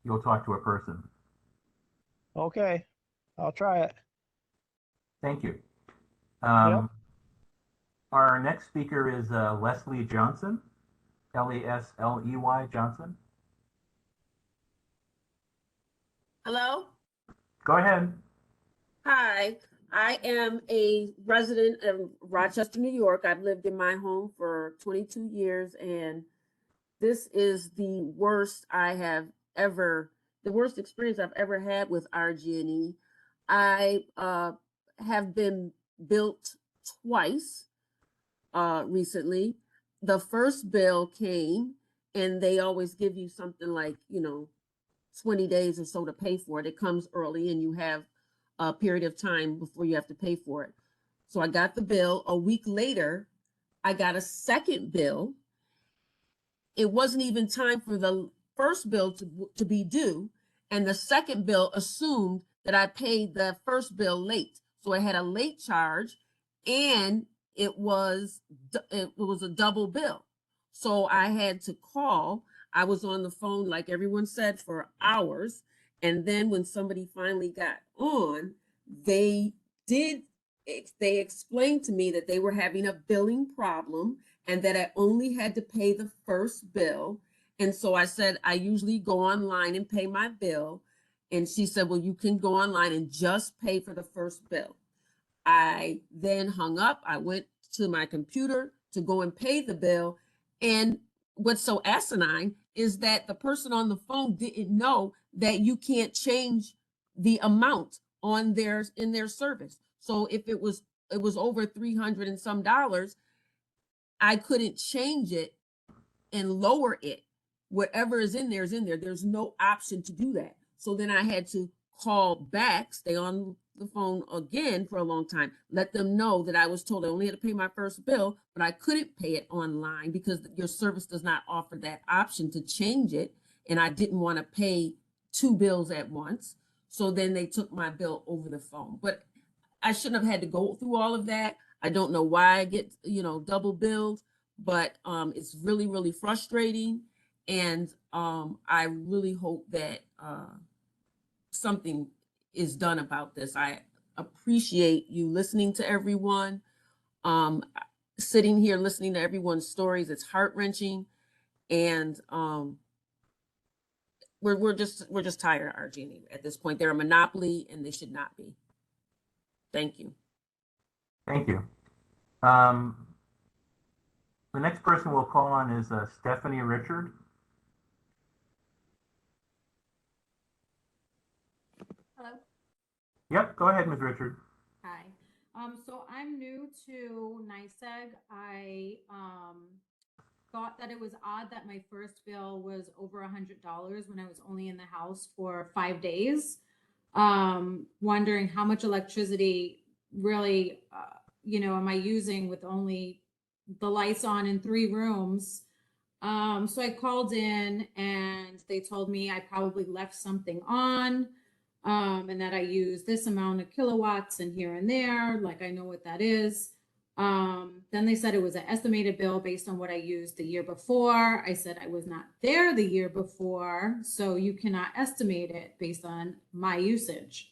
you'll talk to a person. Okay, I'll try it. Thank you. Yep. Our next speaker is Leslie Johnson, Lesley Johnson. Hello? Go ahead. Hi, I am a resident of Rochester, New York. I've lived in my home for 22 years, and this is the worst experience I've ever had with RG&E. I have been built twice recently. The first bill came, and they always give you something like, 20 days or so to pay for it. It comes early and you have a period of time before you have to pay for it. So I got the bill. A week later, I got a second bill. It wasn't even time for the first bill to be due. And the second bill assumed that I paid the first bill late. So I had a late charge and it was a double bill. So I had to call. I was on the phone, like everyone said, for hours. And then when somebody finally got on, they did, they explained to me that they were having a billing problem and that I only had to pay the first bill. And so I said, I usually go online and pay my bill. And she said, well, you can go online and just pay for the first bill. I then hung up. I went to my computer to go and pay the bill. And what's so asinine is that the person on the phone didn't know that you can't change the amount on in their service. So if it was over 300 and some dollars, I couldn't change it and lower it. Whatever is in there is in there. There's no option to do that. So then I had to call back, stay on the phone again for a long time, let them know that I was told I only had to pay my first bill, but I couldn't pay it online because your service does not offer that option to change it. And I didn't want to pay two bills at once. So then they took my bill over the phone. But I shouldn't have had to go through all of that. I don't know why I get, double billed, but it's really, really frustrating. And I really hope that something is done about this. I appreciate you listening to everyone. Sitting here listening to everyone's stories, it's heart-wrenching. And we're just tired of RG&E at this point. They're a monopoly and they should not be. Thank you. Thank you. The next person we'll call on is Stephanie Richard. Hello. Yep, go ahead, Ms. Richard. Hi. So I'm new to NYSEG. I thought that it was odd that my first bill was over $100 when I was only in the house for 5 days. Wondering how much electricity really, am I using with only the lights on in 3 rooms. So I called in and they told me I probably left something on, and that I use this amount of kilowatts and here and there, like I know what that is. Then they said it was an estimated bill based on what I used the year before. I said I was not there the year before, so you cannot estimate it based on my usage.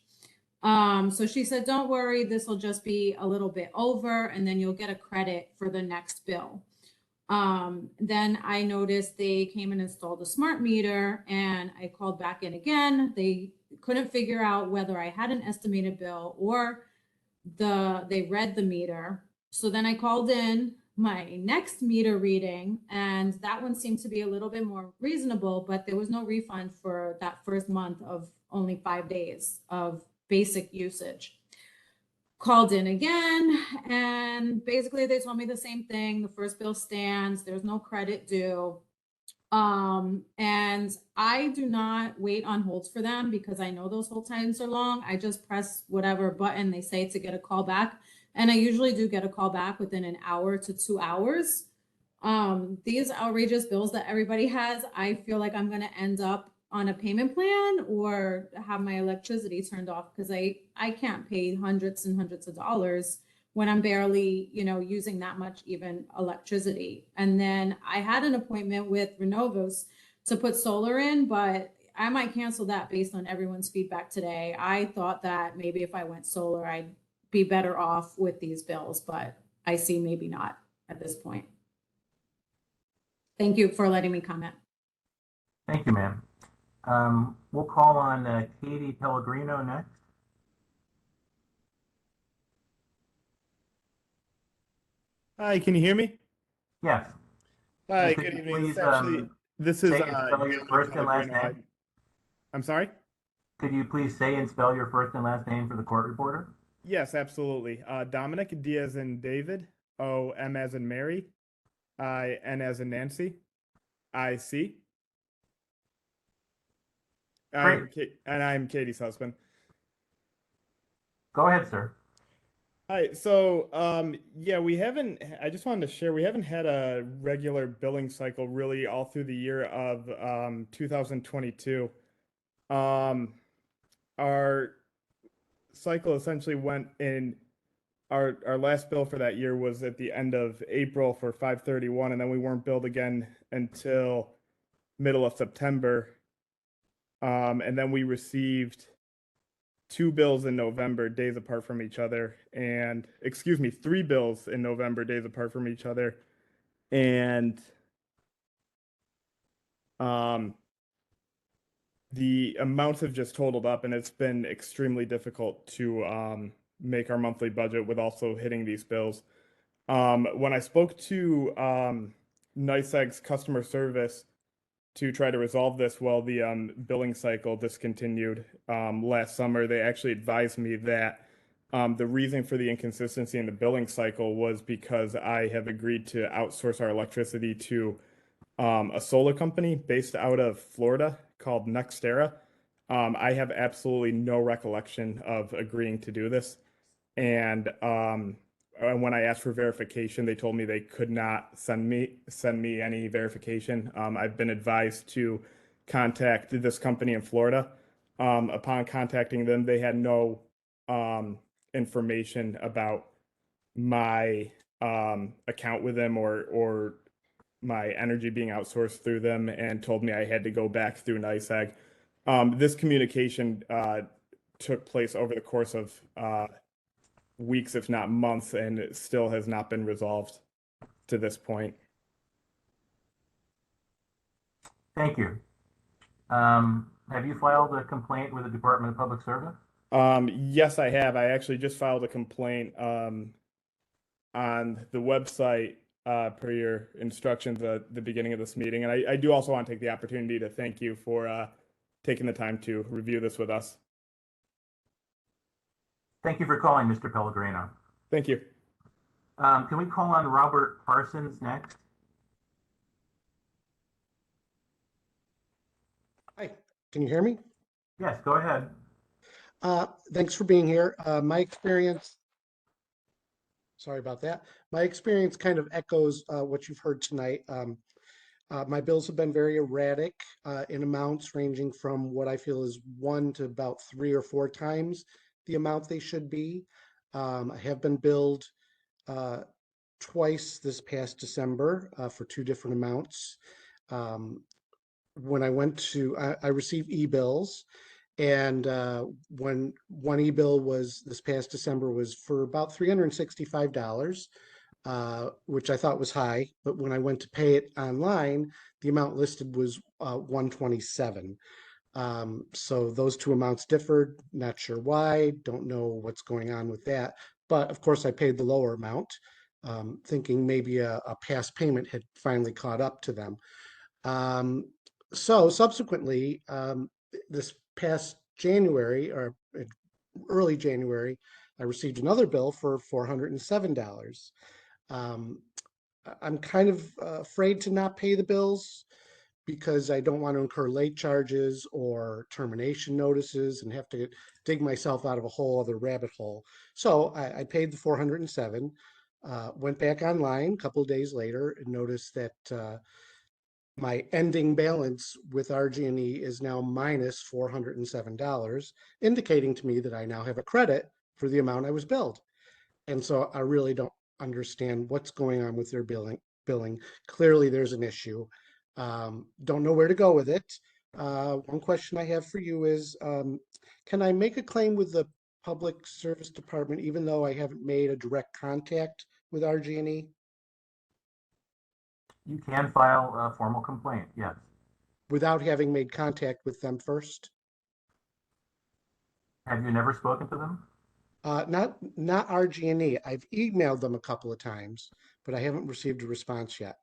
So she said, don't worry, this will just be a little bit over and then you'll get a credit for the next bill. Then I noticed they came and installed a smart meter and I called back in again. They couldn't figure out whether I had an estimated bill or they read the meter. So then I called in my next meter reading and that one seemed to be a little bit more reasonable, but there was no refund for that first month of only 5 days of basic usage. Called in again and basically they told me the same thing. The first bill stands, there's no credit due. And I do not wait on holds for them because I know those hold times are long. I just press whatever button they say to get a call back. And I usually do get a call back within an hour to 2 hours. These outrageous bills that everybody has, I feel like I'm going to end up on a payment plan or have my electricity turned off because I can't pay hundreds and hundreds of dollars when I'm barely, using that much even electricity. And then I had an appointment with Renovos to put solar in, but I might cancel that based on everyone's feedback today. I thought that maybe if I went solar, I'd be better off with these bills, but I see maybe not at this point. Thank you for letting me comment. Thank you, ma'am. We'll call on Katie Pellegrino next. Hi, can you hear me? Yes. Hi, Could good you evening. please, It's actually, this is say and spell your Guillermo first and last Pellegrino. name? I'm sorry? Could you please say and spell your first and last name for the court reporter? Yes, absolutely. Dominic, D as in David, O, M as in Mary, I, N as in Nancy, I, C. Great. And I'm Katie's husband. Go ahead, sir. Hi, so yeah, I just wanted to share, we haven't had a regular billing cycle really all through the year of 2022. Our cycle essentially went in our last bill for that year was at the end of April for 5/31, and then we weren't billed again until middle of September. And then we received 2 bills in November, days apart from each other, and 3 bills in November, days apart from each other, and the amounts have just totaled up, and it's been extremely difficult to make our monthly budget with also hitting these bills. When I spoke to NYSEG's customer service to try to resolve this while the billing cycle discontinued last summer, they actually advised me that the reason for the inconsistency in the billing cycle was because I have agreed to outsource our electricity to a solar company based out of Florida called NextEra. I have absolutely no recollection of agreeing to do this. And when I asked for verification, they told me they could not send me any verification. I've been advised to contact this company in Florida. Upon contacting them, they had no information about my account with them or my energy being outsourced through them, and told me I had to go back through NYSEG. This communication took place over the course of weeks, if not months, and it still has not been resolved to this point. Thank you. Have you filed a complaint with the Department of Public Service? Yes, I have. I actually just filed a complaint on the website per your instructions at the beginning of this meeting. And I do also want to take the opportunity to thank you for taking the time to review this with us. Thank you for calling, Mr. Pellegrino. Thank you. Can we call on Robert Parsons next? Hi, can you hear me? Yes, go ahead. Thanks for being here. My experience, sorry about that. My experience kind of echoes what you've heard tonight. My bills have been very erratic in amounts ranging from what I feel is 1 to about 3 or 4 times the amount they should be. I have been billed twice this past December for 2 different amounts. When I went to, I received e-bills, and when one e-bill was this past December was for about $365, which I thought was high, but when I went to pay it online, the amount listed was $127. So those 2 amounts differed. Not sure why, don't know what's going on with that. But of course, I paid the lower amount, thinking maybe a past payment had finally caught up to them. So subsequently, this past January or early January, I received another bill for $407. I'm kind of afraid to not pay the bills because I don't want to incur late charges or termination notices and have to dig myself out of a whole other rabbit hole. So I paid the $407, went back online a couple of days later and noticed that my ending balance with RG&E is now minus $407, indicating to me that I now have a credit for the amount I was billed. And so I really don't understand what's going on with their billing. Clearly there's an issue. Don't know where to go with it. One question I have for you is, can I make a claim with the Public Service Department even though I haven't made a direct contact with RG&E? You can file a formal complaint, yes. Without having made contact with them first? Have you never spoken to them? Not RG&E. I've emailed them a couple of times, but I haven't received a response yet.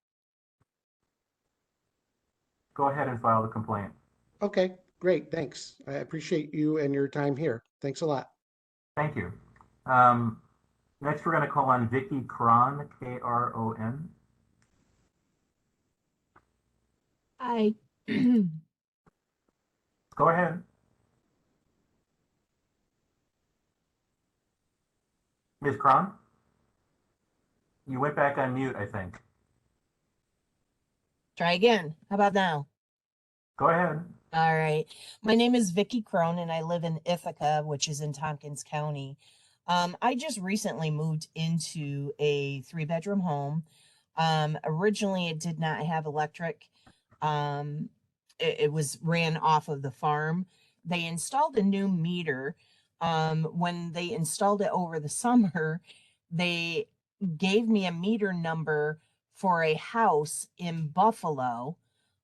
Go ahead and file the complaint. Okay, great, thanks. I appreciate you and your time here. Thanks a lot. Thank you. Next, we're going to call on Vicki Cron, K-R-O-N. Hi. Go ahead. Ms. Cron? You went back on mute, I think. Try again. How about now? Go ahead. All right. My name is Vicki Crone and I live in Ithaca, which is in Tompkins County. I just recently moved into a 3-bedroom home. Originally, it did not have electric. It was ran off of the farm. They installed a new meter. When they installed it over the summer, they gave me a meter number for a house in Buffalo,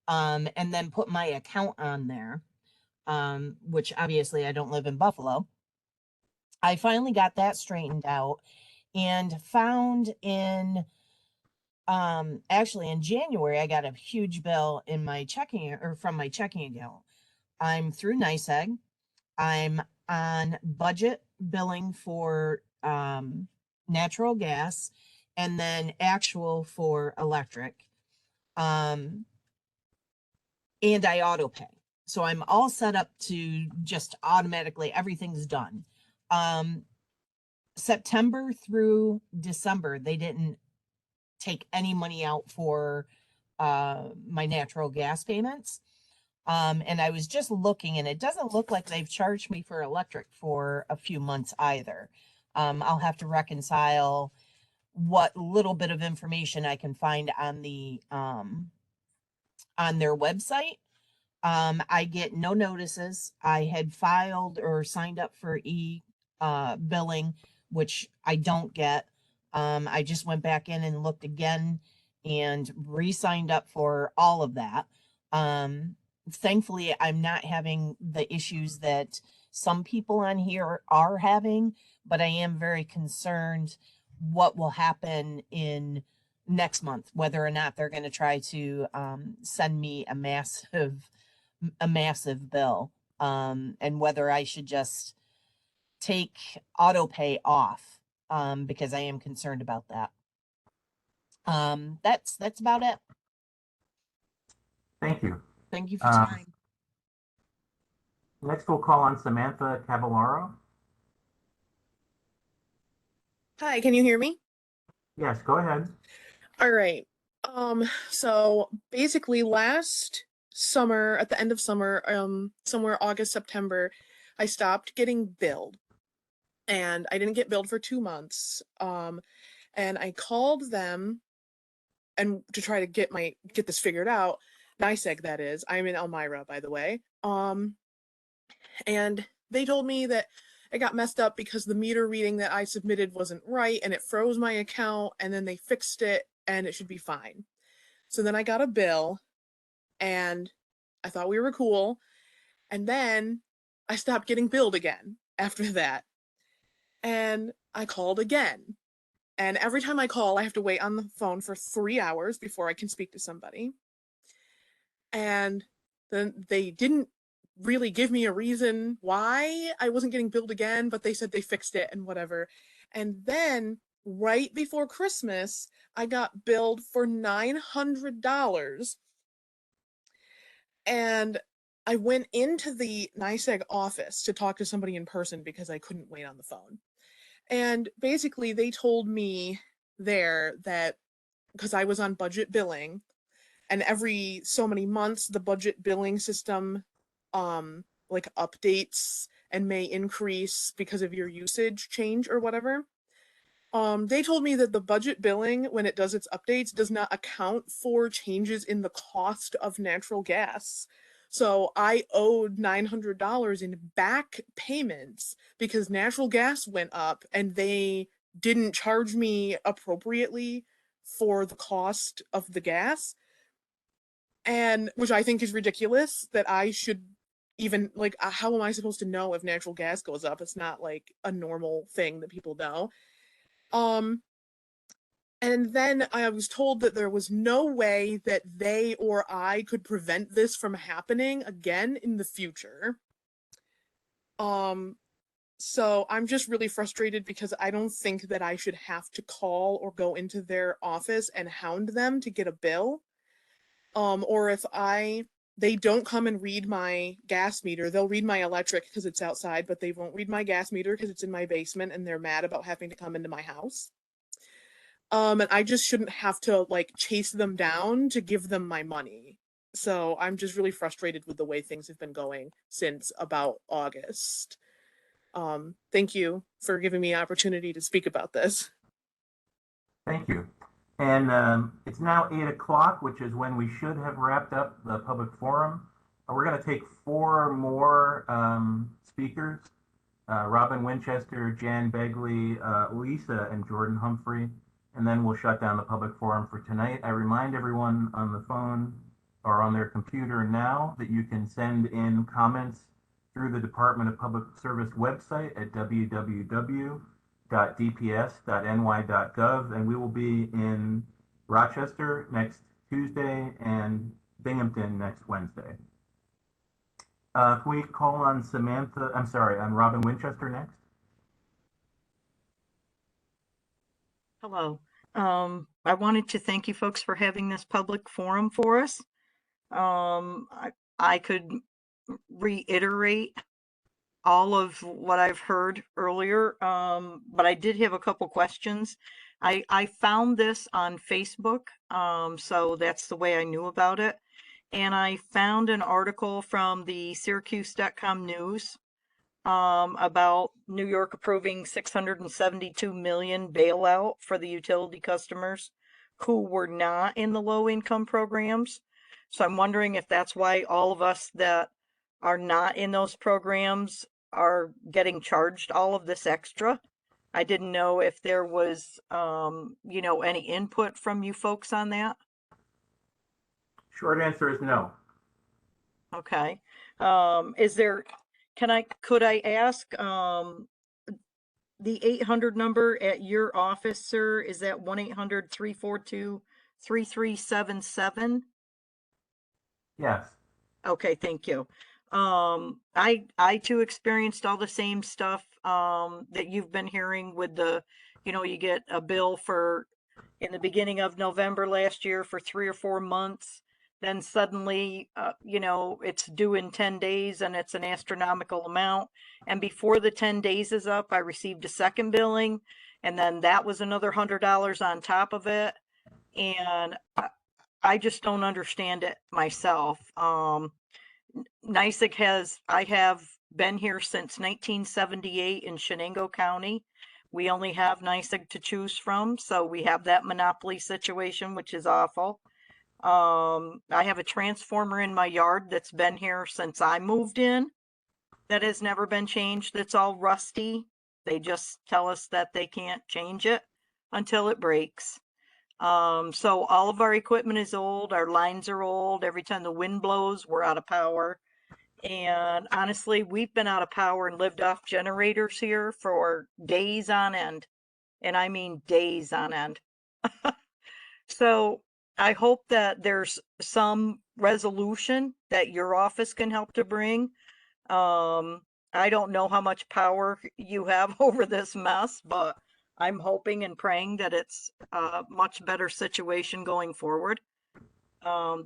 and then put my account on there, which obviously I don't live in Buffalo. I finally got that straightened out and found actually in January I got a huge bill in my checking or from my checking account. I'm through NYSEG. I'm on budget billing for natural gas and then actual for electric. And I auto pay. So I'm all set up to just automatically everything's done. September through December, they didn't take any money out for my natural gas payments. And I was just looking, and it doesn't look like they've charged me for electric for a few months either. I'll have to reconcile what little bit of information I can find on the on their website. I get no notices. I had filed or signed up for billing, which I don't get. I just went back in and looked again and re-signed up for all of that. Thankfully, I'm not having the issues that some people on here are having, but I am very concerned what will happen in next month, whether or not they're going to try to send me a massive bill, and whether I should just take auto pay off, because I am concerned about that. That's about it. Thank you. Thank you for time. Next, we'll call on Samantha Cavallaro. Hi, can you hear me? Yes, go ahead. All right. So basically last summer, at the end of summer, somewhere August, September, I stopped getting billed. And I didn't get billed for 2 months. And I called them and to try to get this figured out. NYSEG, that is. I'm in Elmira, by the way. And they told me that it got messed up because the meter reading that I submitted wasn't right and it froze my account, and then they fixed it and it should be fine. So then I got a bill and I thought we were cool. And then I stopped getting billed again after that. And I called again. And every time I call, I have to wait on the phone for 3 hours before I can speak to somebody. And then they didn't really give me a reason why I wasn't getting billed again, but they said they fixed it and whatever. And then right before Christmas, I got billed for $900. And I went into the NYSEG office to talk to somebody in person because I couldn't wait on the phone. And basically they told me there that because I was on budget billing, and every so many months the budget billing system like updates and may increase because of your usage change or whatever. They told me that the budget billing, when it does its updates, does not account for changes in the cost of natural gas. So I owed $900 in back payments because natural gas went up and they didn't charge me appropriately for the cost of the gas. And which I think is ridiculous that I should even like, how am I supposed to know if natural gas goes up? It's not like a normal thing that people know. And then I was told that there was no way that they or I could prevent this from happening again in the future. So I'm just really frustrated because I don't think that I should have to call or go into their office and hound them to get a bill. Or if they don't come and read my gas meter, they'll read my electric because it's outside, but they won't read my gas meter because it's in my basement and they're mad about having to come into my house. And I just shouldn't have to like chase them down to give them my money. So I'm just really frustrated with the way things have been going since about August. Thank you for giving me an opportunity to speak about this. Thank you. And it's now 8 o'clock, which is when we should have wrapped up the public forum. We're going to take 4 more speakers, Robin Winchester, Jan Begley, Lisa, and Jordan Humphrey, and then we'll shut down the public forum for tonight. I remind everyone on the phone or on their computer now that you can send in comments through the Department of Public Service website at www.dps.ny.gov, and we will be in Rochester next Tuesday and Binghamton next Wednesday. Can we call on on Robin Winchester next? Hello. I wanted to thank you folks for having this public forum for us. I could reiterate all of what I've heard earlier, but I did have a couple questions. I found this on Facebook, so that's the way I knew about it. And I found an article from the Syracuse.com news about New York approving 672 million bailout for the utility customers who were not in the low income programs. So I'm wondering if that's why all of us that are not in those programs are getting charged all of this extra. I didn't know if there was, you know, any input from you folks on that. Short answer is no. Okay. Could I ask, the 800 number at your office, sir, is that 1-800-342-3377? Yes. Okay, thank you. I too experienced all the same stuff that you've been hearing with the, you know, you get a bill for in the beginning of November last year for 3 or 4 months. Then suddenly, you know, it's due in 10 days and it's an astronomical amount. And before the 10 days is up, I received a second billing, and then that was another $100 on top of it. And I just don't understand it myself. NYSEG I have been here since 1978 in Shenango County. We only have NYSEG to choose from, so we have that monopoly situation, which is awful. I have a transformer in my yard that's been here since I moved in that has never been changed. That's all rusty. They just tell us that they can't change it until it breaks. So all of our equipment is old. Our lines are old. Every time the wind blows, we're out of power. And honestly, we've been out of power and lived off generators here for days on end. And I mean days on end. So I hope that there's some resolution that your office can help to bring. I don't know how much power you have over this mess, but I'm hoping and praying that it's a much better situation going forward.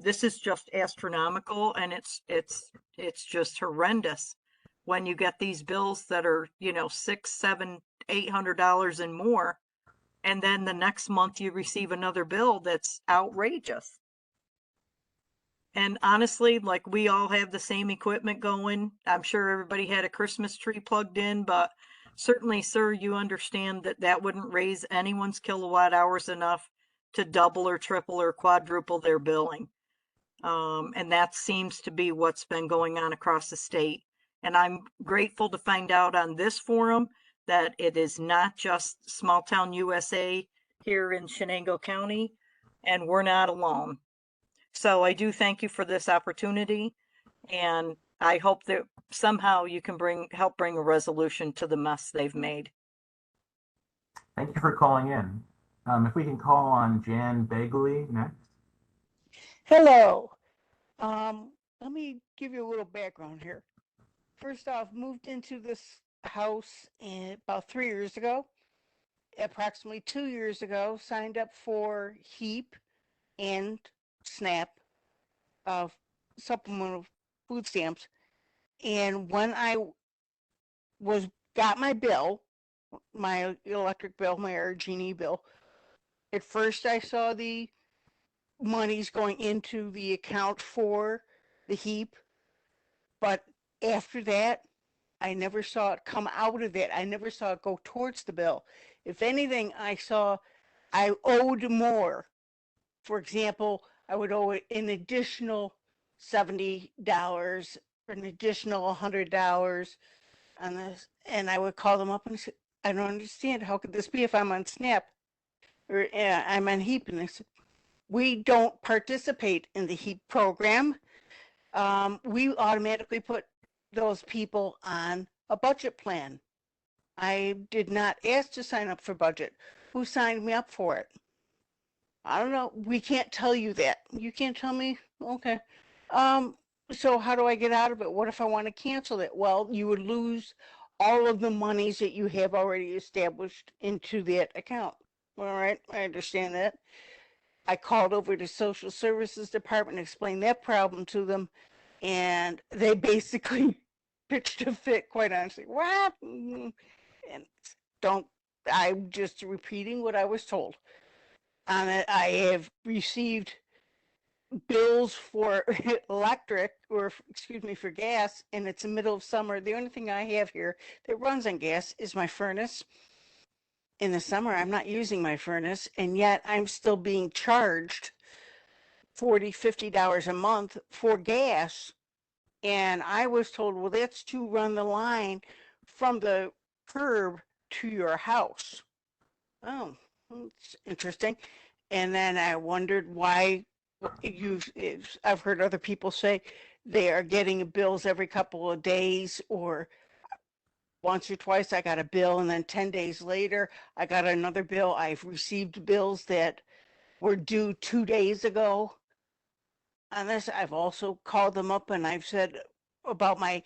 This is just astronomical, and it's just horrendous when you get these bills that are, you know, $600, $700, $800 and more. And then the next month you receive another bill that's outrageous. And honestly, like, we all have the same equipment going. I'm sure everybody had a Christmas tree plugged in, but certainly, sir, you understand that that wouldn't raise anyone's kilowatt hours enough to double or triple or quadruple their billing. And that seems to be what's been going on across the state. And I'm grateful to find out on this forum that it is not just small town USA here in Shenango County, and we're not alone. So I do thank you for this opportunity, and I hope that somehow you can help bring a resolution to the mess they've made. Thank you for calling in. If we can call on Jan Begley next. Hello. Let me give you a little background here. First off, moved into this house about 3 years ago. Approximately 2 years ago, signed up for HEAP and SNAP, supplemental food stamps. And when I got my bill, my electric bill, my RG&E bill, at first I saw the monies going into the account for the HEAP, but after that, I never saw it come out of it. I never saw it go towards the bill. If anything, I saw I owed more. For example, I would owe an additional $70 or an additional $100 on this, and I would call them up and say, I don't understand. How could this be if I'm on SNAP or I'm on HEAP? And they said, we don't participate in the HEAP program. We automatically put those people on a budget plan. I did not ask to sign up for budget. Who signed me up for it? I don't know. We can't tell you that. You can't tell me? Okay. So how do I get out of it? What if I want to cancel it? Well, you would lose all of the monies that you have already established into that account. All right, I understand that. I called over to Social Services Department and explained that problem to them, and they basically pitched a fit, quite honestly. What? And I'm just repeating what I was told. I have received bills for electric, or excuse me, for gas, and it's the middle of summer. The only thing I have here that runs on gas is my furnace. In the summer, I'm not using my furnace, and yet I'm still being charged $40, $50 a month for gas. And I was told, well, that's to run the line from the curb to your house. Oh, it's interesting. And then I wondered why I've heard other people say they are getting bills every couple of days, or once or twice I got a bill and then 10 days later I got another bill. I've received bills that were due 2 days ago. And this, I've also called them up and I've said about my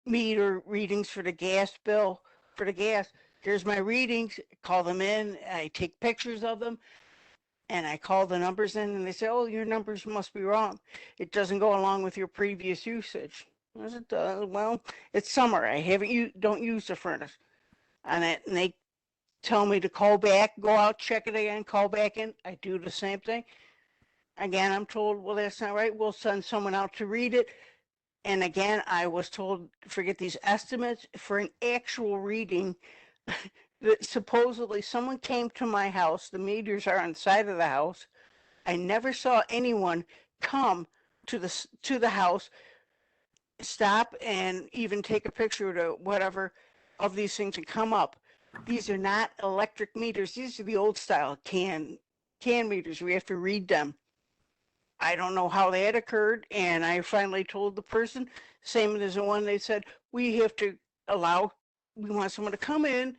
meter readings for the gas bill, for the gas. Here's my readings, call them in, I take pictures of them, and I call the numbers in, and they say, oh, your numbers must be wrong. It doesn't go along with your previous usage. I said, well, it's summer. I don't use the furnace. And they tell me to call back, go out, check it again, call back in. I do the same thing. Again, I'm told, well, that's not right. We'll send someone out to read it. And again, I was told, forget these estimates, for an actual reading. That supposedly someone came to my house. The meters are on the side of the house. I never saw anyone come to the house, stop and even take a picture to whatever of these things and come up. These are not electric meters. These are the old style can meters. We have to read them. I don't know how that occurred, and I finally told the person, same as the one they said, we want someone to come in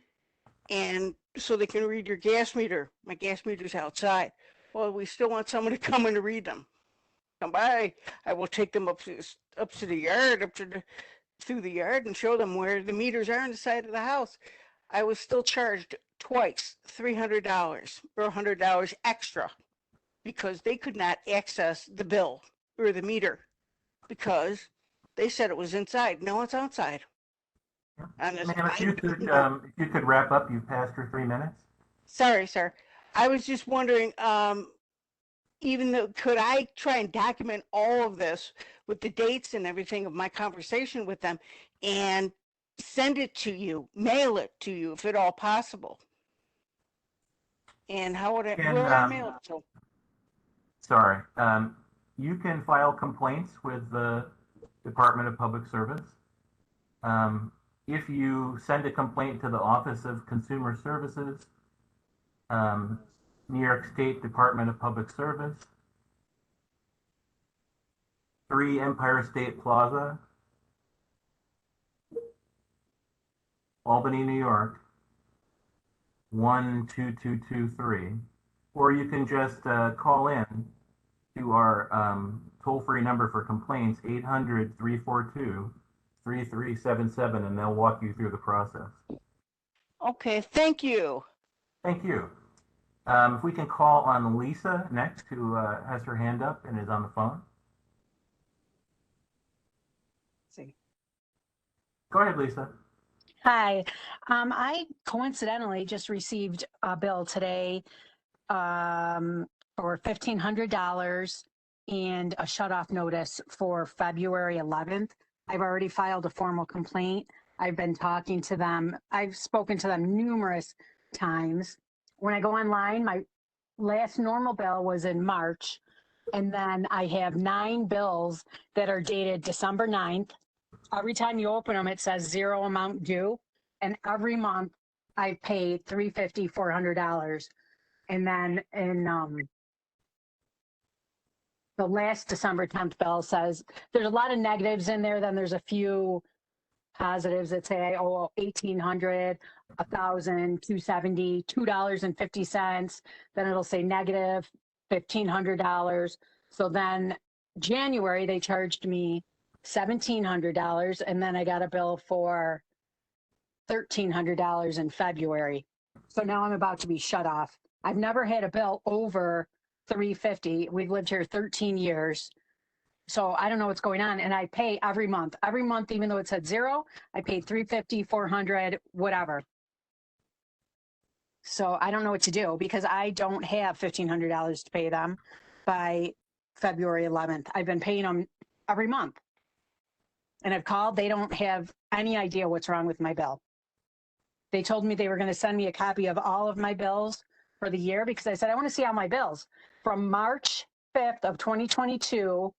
and so they can read your gas meter. My gas meter's outside. Well, we still want someone to come in to read them. Come by. I will take them up to the yard, through the yard, and show them where the meters are on the side of the house. I was still charged twice, $300 or $100 extra, because they could not access the bill or the meter because they said it was inside. No, it's outside. And Ma'am, if you could wrap up, you've passed your 3 minutes. Sorry, sir. I was just wondering, even though, could I try and document all of this with the dates and everything of my conversation with them and send it to you, mail it to you, if at all possible? And how would where would I mail it to? Sorry. You can file complaints with the Department of Public Service. If you send a complaint to the Office of Consumer Services, New York State Department of Public Service, 3 Empire State Plaza, Albany, New York, 12223, or you can just call in to our toll-free number for complaints, 800-342-3377, and they'll walk you through the process. Okay, thank you. Thank you. If we can call on Lisa next, who has her hand up and is on the phone. See. Go ahead, Lisa. Hi. I coincidentally just received a bill today for $1,500 and a shutoff notice for February 11th. I've already filed a formal complaint. I've been talking to them. I've spoken to them numerous times. When I go online, my last normal bill was in March. And then I have 9 bills that are dated December 9th. Every time you open them, it says 0 amount due. And every month I pay $350, $400. And then in the last December 10th bill says there's a lot of negatives in there. Then there's a few positives that say I owe 1,800, 1,000, 270, $2.50. Then it'll say negative $1,500. So then January they charged me $1,700, and then I got a bill for $1,300 in February. So now I'm about to be shut off. I've never had a bill over $350. We've lived here 13 years. So I don't know what's going on. And I pay every month. Every month, even though it said 0, I paid $350, $400, whatever. So I don't know what to do because I don't have $1,500 to pay them by February 11th. I've been paying them every month. And I've called. They don't have any idea what's wrong with my bill. They told me they were going to send me a copy of all of my bills for the year because I said, I want to see all my bills from March 5th of 2022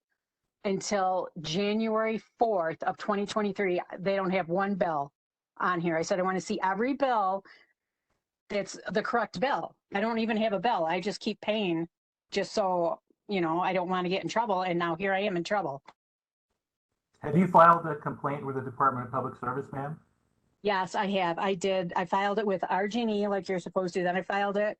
until January 4th of 2023. They don't have one bill on here. I said, I want to see every bill that's the correct bill. I don't even have a bill. I just keep paying just so, you know, I don't want to get in trouble. And now here I am in trouble. Have you filed a complaint with the Department of Public Service, ma'am? Yes, I have. I did. I filed it with RG&E like you're supposed to. Then I filed it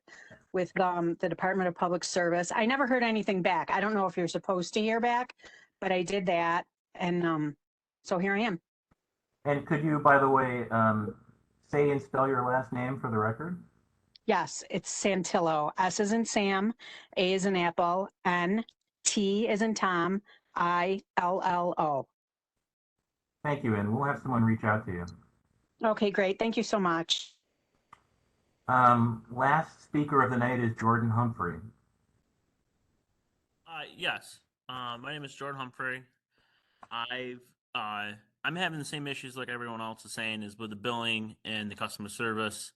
with the Department of Public Service. I never heard anything back. I don't know if you're supposed to hear back, but I did that. And so here I am. And could you, by the way, say and spell your last name for the record? Yes, it's Santillo. S is in Sam, A is in Apple, N, T is in Tom, ILLO. Thank you, and we'll have someone reach out to you. Okay, great. Thank you so much. Last speaker of the night is Jordan Humphrey. Yes. My name is Jordan Humphrey. I'm having the same issues like everyone else is saying is with the billing and the customer service.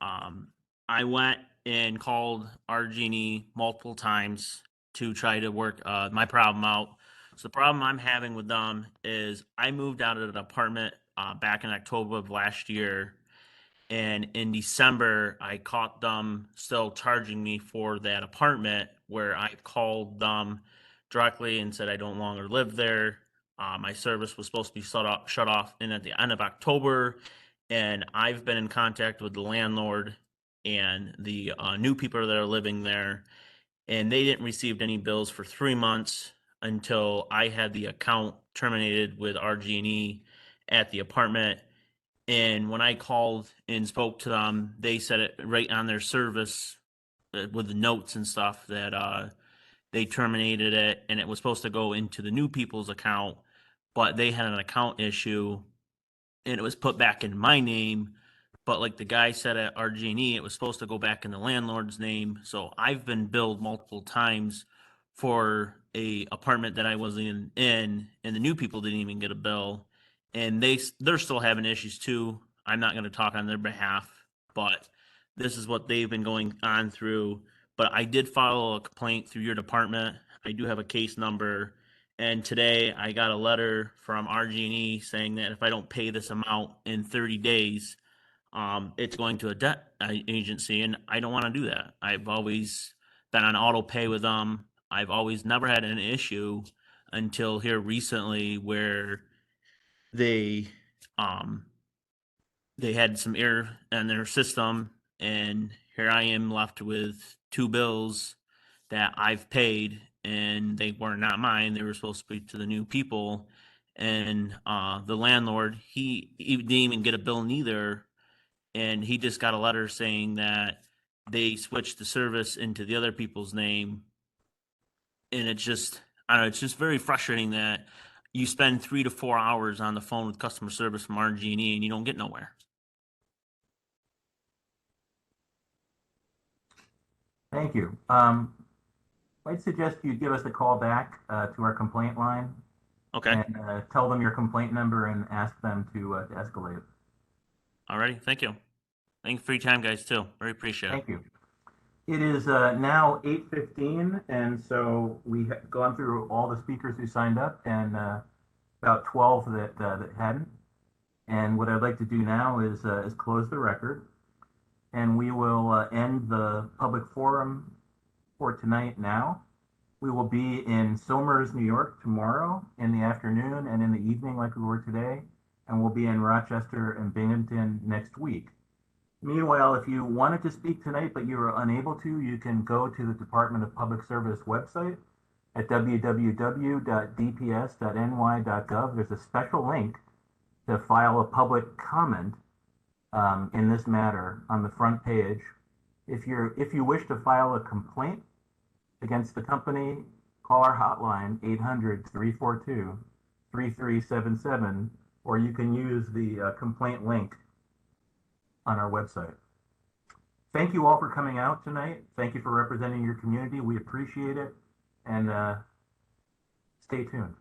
I went and called RG&E multiple times to try to work my problem out. So the problem I'm having with them is I moved out of an apartment back in October of last year. And in December, I caught them still charging me for that apartment where I called them directly and said I don't longer live there. My service was supposed to be shut off in at the end of October. And I've been in contact with the landlord and the new people that are living there. And they didn't receive any bills for 3 months until I had the account terminated with RG&E at the apartment. And when I called and spoke to them, they said it right on their service with the notes and stuff that they terminated it and it was supposed to go into the new people's account, but they had an account issue and it was put back in my name. But like the guy said at RG&E, it was supposed to go back in the landlord's name. So I've been billed multiple times for a apartment that I wasn't in, and the new people didn't even get a bill. And they're still having issues too. I'm not going to talk on their behalf, but this is what they've been going on through. But I did file a complaint through your department. I do have a case number. And today I got a letter from RG&E saying that if I don't pay this amount in 30 days, it's going to a debt agency, and I don't want to do that. I've always been on auto pay with them. I've always never had an issue until here recently where they they had some error in their system, and here I am left with 2 bills that I've paid, and they were not mine. They were supposed to be to the new people, and the landlord he didn't even get a bill neither, and he just got a letter saying that they switched the service into the other people's name, and it's just I don't know, it's just very frustrating that you spend 3 to 4 hours on the phone with customer service from RG&E and you don't get nowhere. Thank you. I'd suggest you give us a call back to our complaint line. Okay. And tell them your complaint number and ask them to escalate. Alrighty. Thank you. Thank you for your time, guys, too. Very appreciate it. Thank you. It is now 8:15, and so we have gone through all the speakers who signed up and about 12 that hadn't. And what I'd like to do now is close the record, and we will end the public forum for tonight now. We will be in Somers, New York tomorrow in the afternoon and in the evening like we were today, and we'll be in Rochester and Binghamton next week. Meanwhile, if you wanted to speak tonight but you were unable to, you can go to the Department of Public Service website at www.dps.ny.gov. There's a special link to file a public comment in this matter on the front page. If you wish to file a complaint against the company, call our hotline 800-342-3377, or you can use the complaint link on our website. Thank you all for coming out tonight. Thank you for representing your community. We appreciate it, and stay tuned.